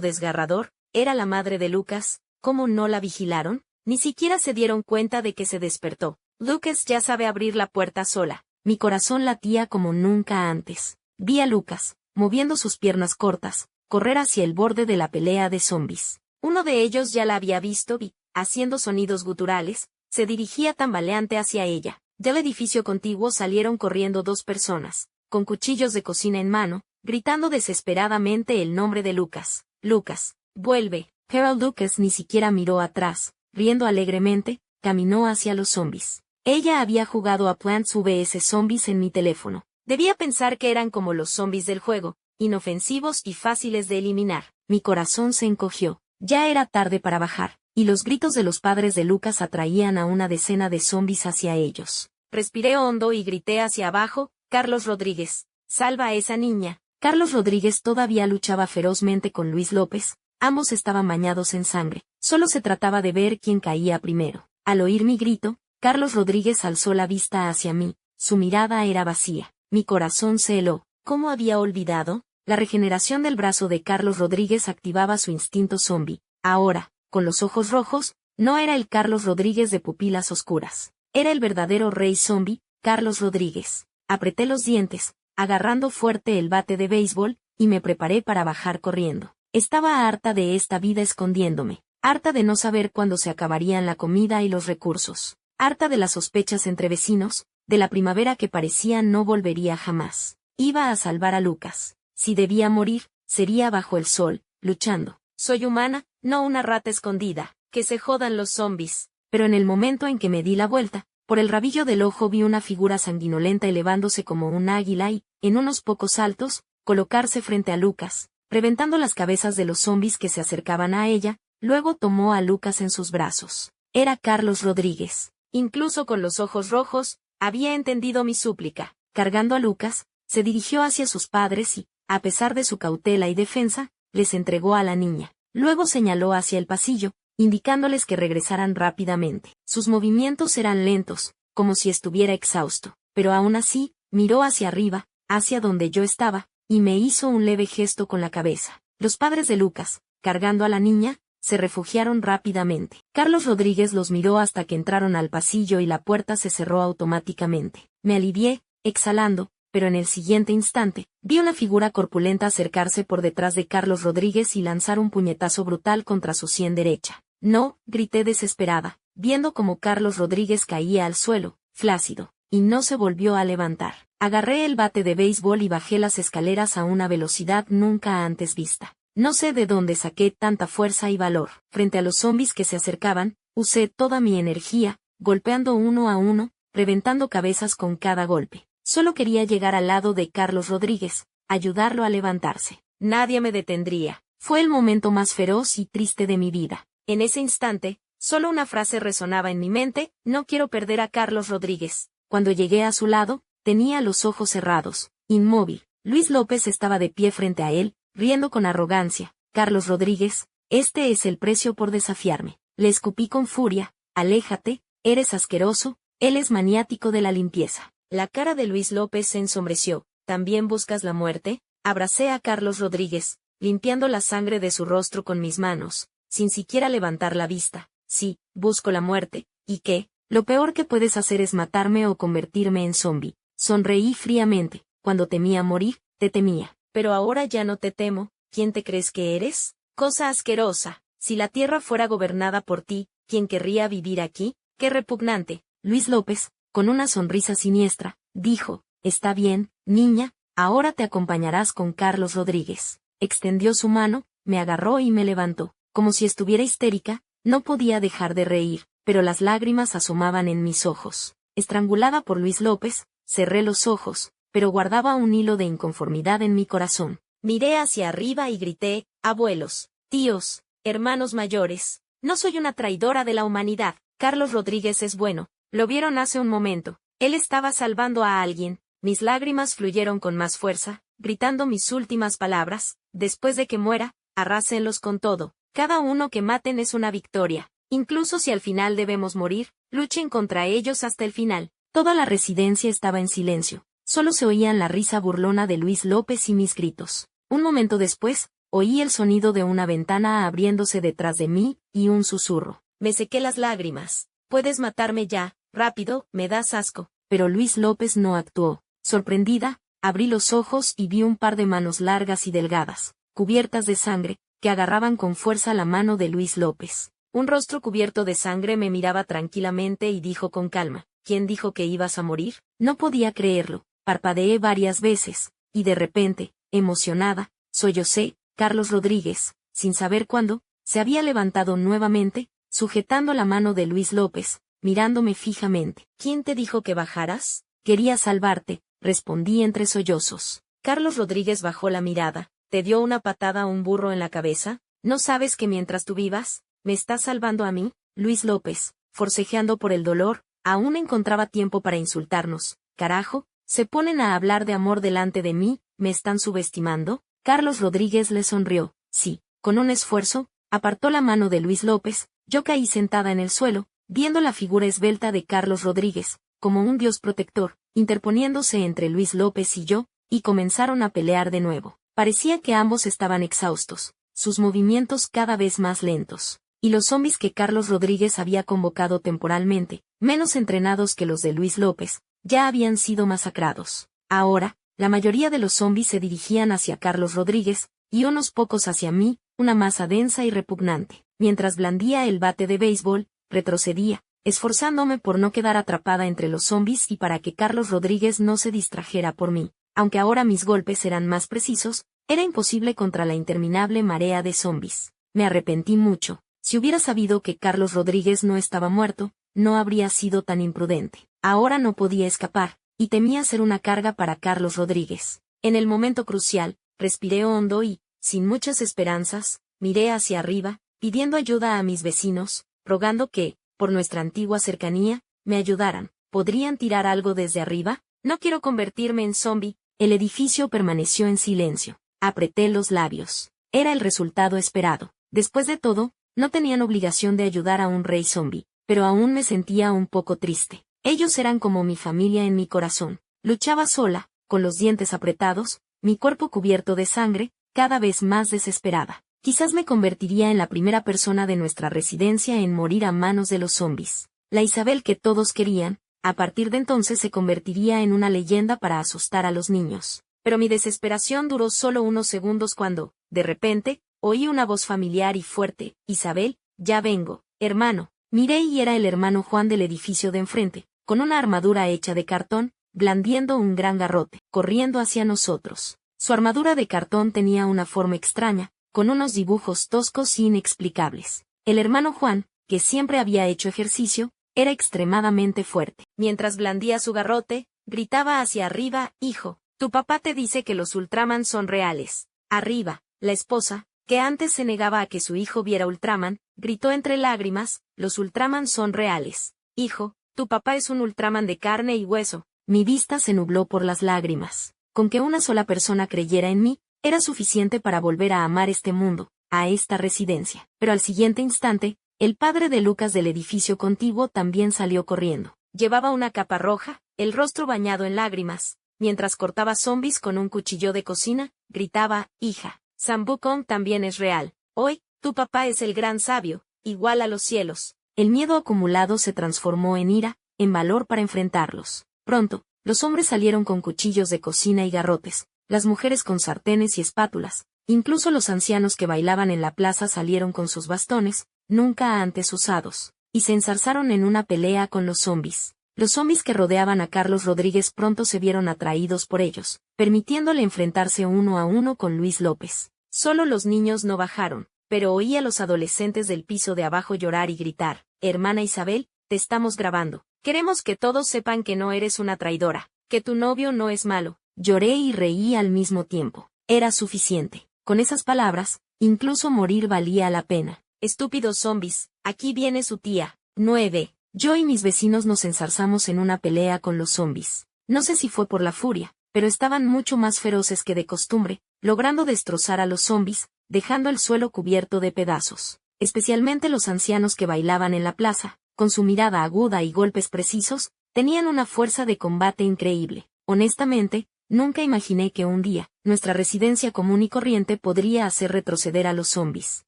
desgarrador. Era la madre de Lucas. ¿Cómo no la vigilaron? Ni siquiera se dieron cuenta de que se despertó. Lucas ya sabe abrir la puerta sola. Mi corazón latía como nunca antes. Vi a Lucas, moviendo sus piernas cortas, correr hacia el borde de la pelea de zombis. Uno de ellos ya la había visto y, haciendo sonidos guturales, se dirigía tambaleante hacia ella. Del edificio contiguo salieron corriendo 2 personas, con cuchillos de cocina en mano, gritando desesperadamente el nombre de Lucas. Lucas, vuelve. Pero Lucas ni siquiera miró atrás, riendo alegremente, caminó hacia los zombis. Ella había jugado a Plants vs Zombies en mi teléfono. Debía pensar que eran como los zombis del juego, inofensivos y fáciles de eliminar. Mi corazón se encogió. Ya era tarde para bajar, y los gritos de los padres de Lucas atraían a una decena de zombis hacia ellos. Respiré hondo y grité hacia abajo, Carlos Rodríguez, salva a esa niña. Carlos Rodríguez todavía luchaba ferozmente con Luis López, ambos estaban bañados en sangre, solo se trataba de ver quién caía primero. Al oír mi grito, Carlos Rodríguez alzó la vista hacia mí, su mirada era vacía. Mi corazón se heló. ¿Cómo había olvidado? La regeneración del brazo de Carlos Rodríguez activaba su instinto zombie. Ahora, con los ojos rojos, no era el Carlos Rodríguez de pupilas oscuras. Era el verdadero rey zombie, Carlos Rodríguez. Apreté los dientes, agarrando fuerte el bate de béisbol, y me preparé para bajar corriendo. Estaba harta de esta vida escondiéndome. Harta de no saber cuándo se acabarían la comida y los recursos. Harta de las sospechas entre vecinos, de la primavera que parecía no volvería jamás. Iba a salvar a Lucas. Si debía morir, sería bajo el sol, luchando. Soy humana, no una rata escondida. Que se jodan los zombis. Pero en el momento en que me di la vuelta, por el rabillo del ojo vi una figura sanguinolenta elevándose como un águila y, en unos pocos saltos, colocarse frente a Lucas. reventando las cabezas de los zombis que se acercaban a ella. Luego tomó a Lucas en sus brazos. Era Carlos Rodríguez. Incluso con los ojos rojos, había entendido mi súplica. Cargando a Lucas, se dirigió hacia sus padres y, a pesar de su cautela y defensa, les entregó a la niña. Luego señaló hacia el pasillo, indicándoles que regresaran rápidamente. Sus movimientos eran lentos, como si estuviera exhausto, pero aún así, miró hacia arriba, hacia donde yo estaba, y me hizo un leve gesto con la cabeza. Los padres de Lucas, cargando a la niña, se refugiaron rápidamente. Carlos Rodríguez los miró hasta que entraron al pasillo y la puerta se cerró automáticamente. Me alivié, exhalando, pero en el siguiente instante, vi una figura corpulenta acercarse por detrás de Carlos Rodríguez y lanzar un puñetazo brutal contra su sien derecha. No, grité desesperada, viendo cómo Carlos Rodríguez caía al suelo, flácido, y no se volvió a levantar. Agarré el bate de béisbol y bajé las escaleras a una velocidad nunca antes vista. No sé de dónde saqué tanta fuerza y valor. Frente a los zombis que se acercaban, usé toda mi energía, golpeando uno a uno, reventando cabezas con cada golpe. Solo quería llegar al lado de Carlos Rodríguez, ayudarlo a levantarse. Nadie me detendría. Fue el momento más feroz y triste de mi vida. En ese instante, solo una frase resonaba en mi mente: no quiero perder a Carlos Rodríguez. Cuando llegué a su lado, tenía los ojos cerrados, inmóvil. Luis López estaba de pie frente a él, riendo con arrogancia. Carlos Rodríguez, este es el precio por desafiarme. Le escupí con furia: aléjate, eres asqueroso. Él es maniático de la limpieza. La cara de Luis López se ensombreció. ¿También buscas la muerte? Abracé a Carlos Rodríguez, limpiando la sangre de su rostro con mis manos, sin siquiera levantar la vista. Sí, busco la muerte. ¿Y qué? Lo peor que puedes hacer es matarme o convertirme en zombi. Sonreí fríamente. Cuando temía morir, te temía. Pero ahora ya no te temo. ¿Quién te crees que eres? Cosa asquerosa. Si la tierra fuera gobernada por ti, ¿quién querría vivir aquí? ¡Qué repugnante! Luis López, con una sonrisa siniestra, dijo: está bien, niña, ahora te acompañarás con Carlos Rodríguez. Extendió su mano, me agarró y me levantó. Como si estuviera histérica, no podía dejar de reír, pero las lágrimas asomaban en mis ojos. Estrangulada por Luis López, cerré los ojos, pero guardaba un hilo de inconformidad en mi corazón. Miré hacia arriba y grité: abuelos, tíos, hermanos mayores, no soy una traidora de la humanidad. Carlos Rodríguez es bueno. Lo vieron hace un momento. Él estaba salvando a alguien. Mis lágrimas fluyeron con más fuerza, gritando mis últimas palabras: después de que muera, arrásenlos con todo. Cada uno que maten es una victoria. Incluso si al final debemos morir, luchen contra ellos hasta el final. Toda la residencia estaba en silencio. Solo se oían la risa burlona de Luis López y mis gritos. Un momento después, oí el sonido de una ventana abriéndose detrás de mí, y un susurro. Me sequé las lágrimas. Puedes matarme ya, rápido, me das asco. Pero Luis López no actuó. Sorprendida, abrí los ojos y vi un par de manos largas y delgadas, cubiertas de sangre, que agarraban con fuerza la mano de Luis López. Un rostro cubierto de sangre me miraba tranquilamente y dijo con calma: ¿quién dijo que ibas a morir? No podía creerlo. Parpadeé varias veces, y de repente, emocionada, sollocé. Carlos Rodríguez, sin saber cuándo, se había levantado nuevamente, sujetando la mano de Luis López, mirándome fijamente. ¿Quién te dijo que bajaras? Quería salvarte, respondí entre sollozos. Carlos Rodríguez bajó la mirada. ¿Te dio una patada un burro en la cabeza? ¿No sabes que mientras tú vivas, me estás salvando a mí? Luis López, forcejeando por el dolor, aún encontraba tiempo para insultarnos. Carajo, se ponen a hablar de amor delante de mí, ¿me están subestimando? Carlos Rodríguez le sonrió. Sí, con un esfuerzo, apartó la mano de Luis López. Yo caí sentada en el suelo, viendo la figura esbelta de Carlos Rodríguez, como un dios protector, interponiéndose entre Luis López y yo, y comenzaron a pelear de nuevo. Parecía que ambos estaban exhaustos, sus movimientos cada vez más lentos, y los zombis que Carlos Rodríguez había convocado temporalmente, menos entrenados que los de Luis López, ya habían sido masacrados. Ahora, la mayoría de los zombis se dirigían hacia Carlos Rodríguez, y unos pocos hacia mí, una masa densa y repugnante. Mientras blandía el bate de béisbol, retrocedía, esforzándome por no quedar atrapada entre los zombis y para que Carlos Rodríguez no se distrajera por mí. Aunque ahora mis golpes eran más precisos, era imposible contra la interminable marea de zombis. Me arrepentí mucho. Si hubiera sabido que Carlos Rodríguez no estaba muerto, no habría sido tan imprudente. Ahora no podía escapar, y temía ser una carga para Carlos Rodríguez. En el momento crucial, respiré hondo y, sin muchas esperanzas, miré hacia arriba, pidiendo ayuda a mis vecinos, rogando que, por nuestra antigua cercanía, me ayudaran. ¿Podrían tirar algo desde arriba? No quiero convertirme en zombie. El edificio permaneció en silencio. Apreté los labios. Era el resultado esperado. Después de todo, no tenían obligación de ayudar a un rey zombie, pero aún me sentía un poco triste. Ellos eran como mi familia en mi corazón. Luchaba sola, con los dientes apretados, mi cuerpo cubierto de sangre, cada vez más desesperada. Quizás me convertiría en la primera persona de nuestra residencia en morir a manos de los zombies. La Isabel que todos querían, a partir de entonces se convertiría en una leyenda para asustar a los niños. Pero mi desesperación duró solo unos segundos cuando, de repente, oí una voz familiar y fuerte: Isabel, ya vengo, hermano. Miré y era el hermano Juan del edificio de enfrente, con una armadura hecha de cartón, blandiendo un gran garrote, corriendo hacia nosotros. Su armadura de cartón tenía una forma extraña, con unos dibujos toscos e inexplicables. El hermano Juan, que siempre había hecho ejercicio, era extremadamente fuerte. Mientras blandía su garrote, gritaba hacia arriba: hijo, tu papá te dice que los Ultraman son reales. Arriba, la esposa, que antes se negaba a que su hijo viera Ultraman, gritó entre lágrimas: los Ultraman son reales. Hijo, tu papá es un Ultraman de carne y hueso. Mi vista se nubló por las lágrimas. Con que una sola persona creyera en mí, era suficiente para volver a amar este mundo, a esta residencia. Pero al siguiente instante, el padre de Lucas del edificio contiguo también salió corriendo. Llevaba una capa roja, el rostro bañado en lágrimas. Mientras cortaba zombies con un cuchillo de cocina, gritaba: hija, Sambu Kong también es real. Hoy, tu papá es el gran sabio, igual a los cielos. El miedo acumulado se transformó en ira, en valor para enfrentarlos. Pronto, los hombres salieron con cuchillos de cocina y garrotes, las mujeres con sartenes y espátulas, incluso los ancianos que bailaban en la plaza salieron con sus bastones, nunca antes usados, y se enzarzaron en una pelea con los zombies. Los zombies que rodeaban a Carlos Rodríguez pronto se vieron atraídos por ellos, permitiéndole enfrentarse uno a uno con Luis López. Solo los niños no bajaron, pero oí a los adolescentes del piso de abajo llorar y gritar: hermana Isabel, te estamos grabando. Queremos que todos sepan que no eres una traidora, que tu novio no es malo. Lloré y reí al mismo tiempo. Era suficiente. Con esas palabras, incluso morir valía la pena. Estúpidos zombies, aquí viene su tía. 9. Yo y mis vecinos nos enzarzamos en una pelea con los zombies. No sé si fue por la furia, pero estaban mucho más feroces que de costumbre, logrando destrozar a los zombies, dejando el suelo cubierto de pedazos. Especialmente los ancianos que bailaban en la plaza, con su mirada aguda y golpes precisos, tenían una fuerza de combate increíble. Honestamente, nunca imaginé que un día, nuestra residencia común y corriente podría hacer retroceder a los zombies.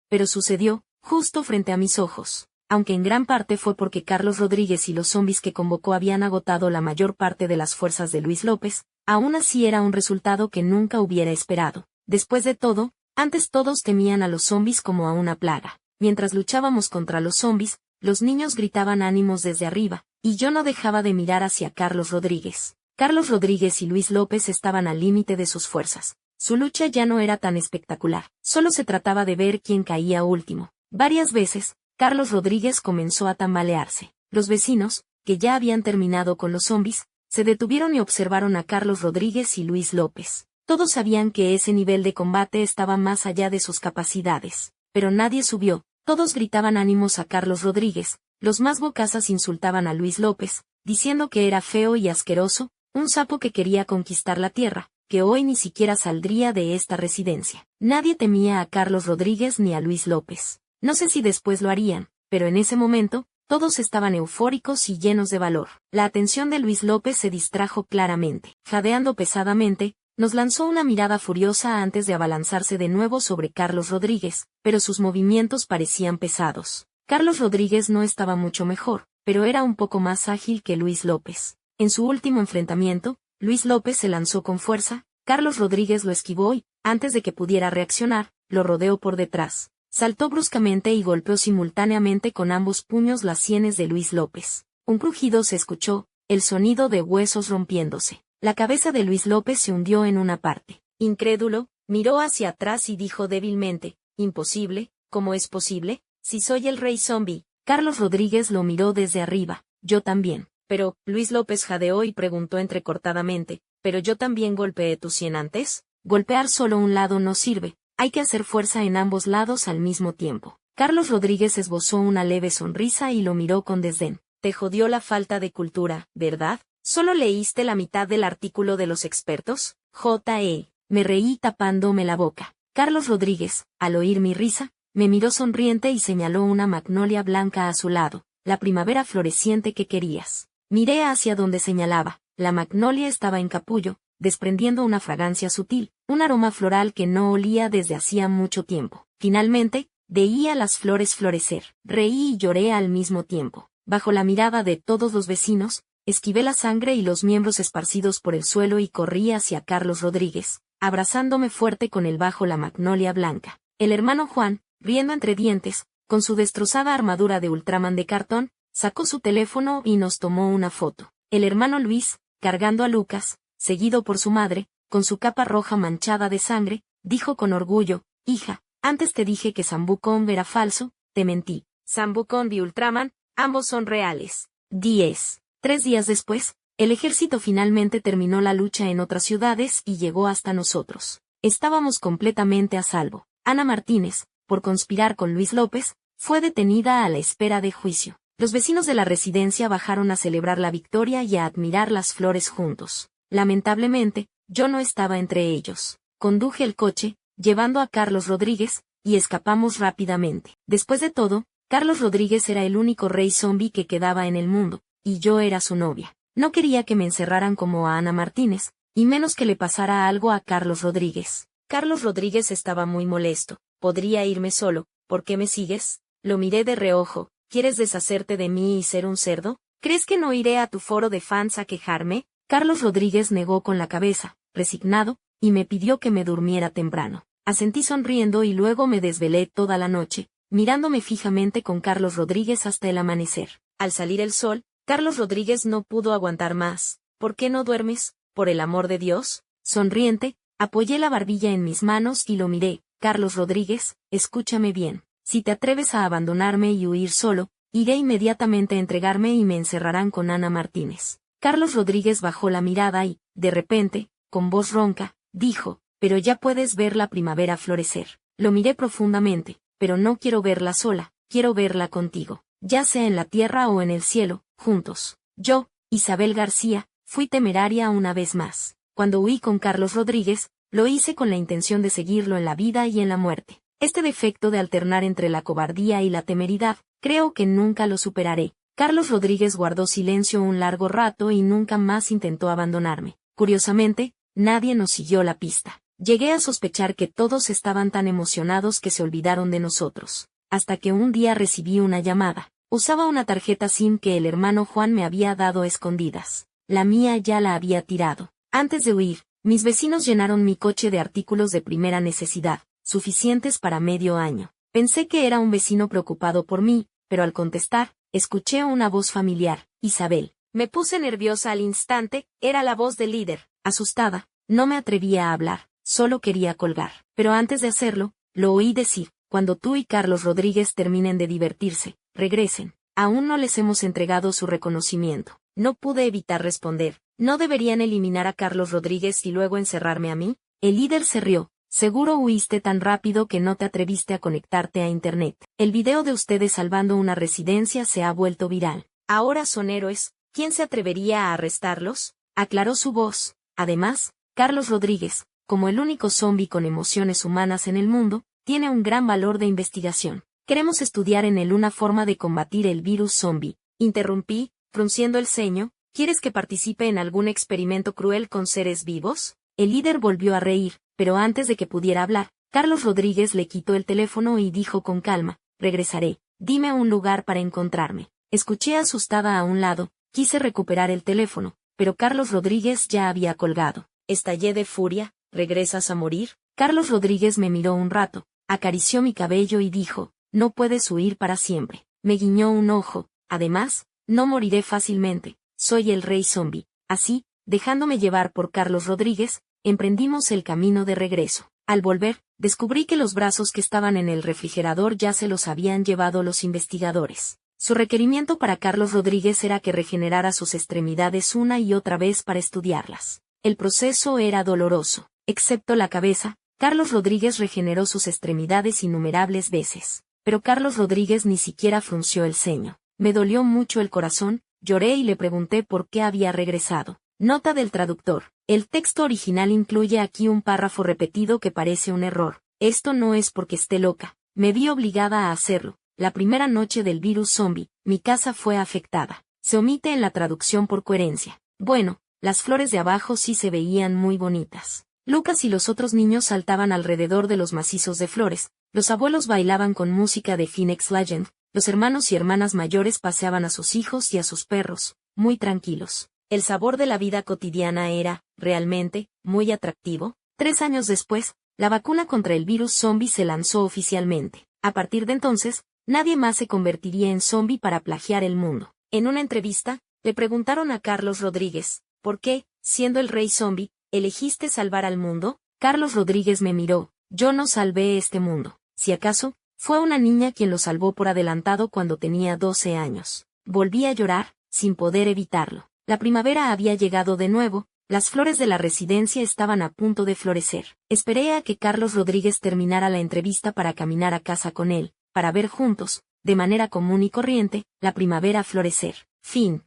Pero sucedió, justo frente a mis ojos. Aunque en gran parte fue porque Carlos Rodríguez y los zombies que convocó habían agotado la mayor parte de las fuerzas de Luis López, aún así era un resultado que nunca hubiera esperado. Después de todo, antes todos temían a los zombies como a una plaga. Mientras luchábamos contra los zombies, los niños gritaban ánimos desde arriba, y yo no dejaba de mirar hacia Carlos Rodríguez. Carlos Rodríguez y Luis López estaban al límite de sus fuerzas. Su lucha ya no era tan espectacular, solo se trataba de ver quién caía último. Varias veces, Carlos Rodríguez comenzó a tambalearse. Los vecinos, que ya habían terminado con los zombies, se detuvieron y observaron a Carlos Rodríguez y Luis López. Todos sabían que ese nivel de combate estaba más allá de sus capacidades, pero nadie subió. Todos gritaban ánimos a Carlos Rodríguez, los más bocazas insultaban a Luis López, diciendo que era feo y asqueroso, un sapo que quería conquistar la tierra, que hoy ni siquiera saldría de esta residencia. Nadie temía a Carlos Rodríguez ni a Luis López. No sé si después lo harían, pero en ese momento, todos estaban eufóricos y llenos de valor. La atención de Luis López se distrajo claramente. Jadeando pesadamente, nos lanzó una mirada furiosa antes de abalanzarse de nuevo sobre Carlos Rodríguez, pero sus movimientos parecían pesados. Carlos Rodríguez no estaba mucho mejor, pero era un poco más ágil que Luis López. En su último enfrentamiento, Luis López se lanzó con fuerza, Carlos Rodríguez lo esquivó y, antes de que pudiera reaccionar, lo rodeó por detrás. Saltó bruscamente y golpeó simultáneamente con ambos puños las sienes de Luis López. Un crujido se escuchó, el sonido de huesos rompiéndose. La cabeza de Luis López se hundió en una parte. Incrédulo, miró hacia atrás y dijo débilmente: imposible, ¿cómo es posible? Si soy el rey zombie. Carlos Rodríguez lo miró desde arriba. Yo también. Pero, Luis López jadeó y preguntó entrecortadamente: ¿pero yo también golpeé tu sien antes? Golpear solo un lado no sirve, Hay que hacer fuerza en ambos lados al mismo tiempo. Carlos Rodríguez esbozó una leve sonrisa y lo miró con desdén. Te jodió la falta de cultura, ¿verdad? ¿Solo leíste la mitad del artículo de los expertos? Me reí tapándome la boca. Carlos Rodríguez, al oír mi risa, me miró sonriente y señaló una magnolia blanca a su lado, la primavera floreciente que querías. Miré hacia donde señalaba. La magnolia estaba en capullo, desprendiendo una fragancia sutil, un aroma floral que no olía desde hacía mucho tiempo. Finalmente, veía las flores florecer. Reí y lloré al mismo tiempo. Bajo la mirada de todos los vecinos, esquivé la sangre y los miembros esparcidos por el suelo y corrí hacia Carlos Rodríguez, abrazándome fuerte con él bajo la magnolia blanca. El hermano Juan, riendo entre dientes, con su destrozada armadura de Ultraman de cartón, sacó su teléfono y nos tomó una foto. El hermano Luis, cargando a Lucas, seguido por su madre, con su capa roja manchada de sangre, dijo con orgullo, hija, antes te dije que Sambucón era falso, te mentí. Sambucón y Ultraman, ambos son reales. 10. 3 días después, el ejército finalmente terminó la lucha en otras ciudades y llegó hasta nosotros. Estábamos completamente a salvo. Ana Martínez, por conspirar con Luis López, fue detenida a la espera de juicio. Los vecinos de la residencia bajaron a celebrar la victoria y a admirar las flores juntos. Lamentablemente, yo no estaba entre ellos. Conduje el coche, llevando a Carlos Rodríguez, y escapamos rápidamente. Después de todo, Carlos Rodríguez era el único rey zombie que quedaba en el mundo, y yo era su novia. No quería que me encerraran como a Ana Martínez, y menos que le pasara algo a Carlos Rodríguez. Carlos Rodríguez estaba muy molesto. Podría irme solo. ¿Por qué me sigues? Lo miré de reojo. ¿Quieres deshacerte de mí y ser un cerdo? ¿Crees que no iré a tu foro de fans a quejarme? Carlos Rodríguez negó con la cabeza, resignado, y me pidió que me durmiera temprano. Asentí sonriendo y luego me desvelé toda la noche, mirándome fijamente con Carlos Rodríguez hasta el amanecer. Al salir el sol, Carlos Rodríguez no pudo aguantar más. ¿Por qué no duermes? ¿Por el amor de Dios? Sonriente, apoyé la barbilla en mis manos y lo miré. Carlos Rodríguez, escúchame bien. Si te atreves a abandonarme y huir solo, iré inmediatamente a entregarme y me encerrarán con Ana Martínez. Carlos Rodríguez bajó la mirada y, de repente, con voz ronca, dijo, pero ya puedes ver la primavera florecer. Lo miré profundamente, pero no quiero verla sola, quiero verla contigo, ya sea en la tierra o en el cielo, juntos. Yo, Isabel García, fui temeraria una vez más. Cuando huí con Carlos Rodríguez, lo hice con la intención de seguirlo en la vida y en la muerte. Este defecto de alternar entre la cobardía y la temeridad, creo que nunca lo superaré. Carlos Rodríguez guardó silencio un largo rato y nunca más intentó abandonarme. Curiosamente, nadie nos siguió la pista. Llegué a sospechar que todos estaban tan emocionados que se olvidaron de nosotros. Hasta que un día recibí una llamada. Usaba una tarjeta SIM que el hermano Juan me había dado a escondidas. La mía ya la había tirado. Antes de huir, mis vecinos llenaron mi coche de artículos de primera necesidad, suficientes para medio año. Pensé que era un vecino preocupado por mí, pero al contestar, escuché una voz familiar, Isabel. Me puse nerviosa al instante, era la voz del líder. Asustada, no me atrevía a hablar, solo quería colgar. Pero antes de hacerlo, lo oí decir, cuando tú y Carlos Rodríguez terminen de divertirse, regresen. Aún no les hemos entregado su reconocimiento. No pude evitar responder. ¿No deberían eliminar a Carlos Rodríguez y luego encerrarme a mí? El líder se rió. Seguro huiste tan rápido que no te atreviste a conectarte a internet. El video de ustedes salvando una residencia se ha vuelto viral. Ahora son héroes. ¿Quién se atrevería a arrestarlos? Aclaró su voz. Además, Carlos Rodríguez, como el único zombi con emociones humanas en el mundo, tiene un gran valor de investigación. Queremos estudiar en él una forma de combatir el virus zombi. Interrumpí, frunciendo el ceño. ¿Quieres que participe en algún experimento cruel con seres vivos? El líder volvió a reír, pero antes de que pudiera hablar, Carlos Rodríguez le quitó el teléfono y dijo con calma, regresaré, dime un lugar para encontrarme. Escuché asustada a un lado, quise recuperar el teléfono, pero Carlos Rodríguez ya había colgado. Estallé de furia, ¿regresas a morir? Carlos Rodríguez me miró un rato, acarició mi cabello y dijo, no puedes huir para siempre. Me guiñó un ojo, además, no moriré fácilmente, soy el rey zombi. Así, dejándome llevar por Carlos Rodríguez, emprendimos el camino de regreso. Al volver, descubrí que los brazos que estaban en el refrigerador ya se los habían llevado los investigadores. Su requerimiento para Carlos Rodríguez era que regenerara sus extremidades una y otra vez para estudiarlas. El proceso era doloroso, excepto la cabeza, Carlos Rodríguez regeneró sus extremidades innumerables veces. Pero Carlos Rodríguez ni siquiera frunció el ceño. Me dolió mucho el corazón, lloré y le pregunté por qué había regresado. Nota del traductor. El texto original incluye aquí un párrafo repetido que parece un error. Esto no es porque esté loca. Me vi obligada a hacerlo. La primera noche del virus zombie, mi casa fue afectada. Se omite en la traducción por coherencia. Bueno, las flores de abajo sí se veían muy bonitas. Lucas y los otros niños saltaban alrededor de los macizos de flores, los abuelos bailaban con música de Phoenix Legend, los hermanos y hermanas mayores paseaban a sus hijos y a sus perros, muy tranquilos. El sabor de la vida cotidiana era, realmente, muy atractivo. 3 años después, la vacuna contra el virus zombie se lanzó oficialmente. A partir de entonces, nadie más se convertiría en zombie para plagiar el mundo. En una entrevista, le preguntaron a Carlos Rodríguez, ¿por qué, siendo el rey zombie, elegiste salvar al mundo? Carlos Rodríguez me miró, yo no salvé este mundo. Si acaso, fue una niña quien lo salvó por adelantado cuando tenía 12 años. Volví a llorar, sin poder evitarlo. La primavera había llegado de nuevo, las flores de la residencia estaban a punto de florecer. Esperé a que Carlos Rodríguez terminara la entrevista para caminar a casa con él, para ver juntos, de manera común y corriente, la primavera florecer. Fin.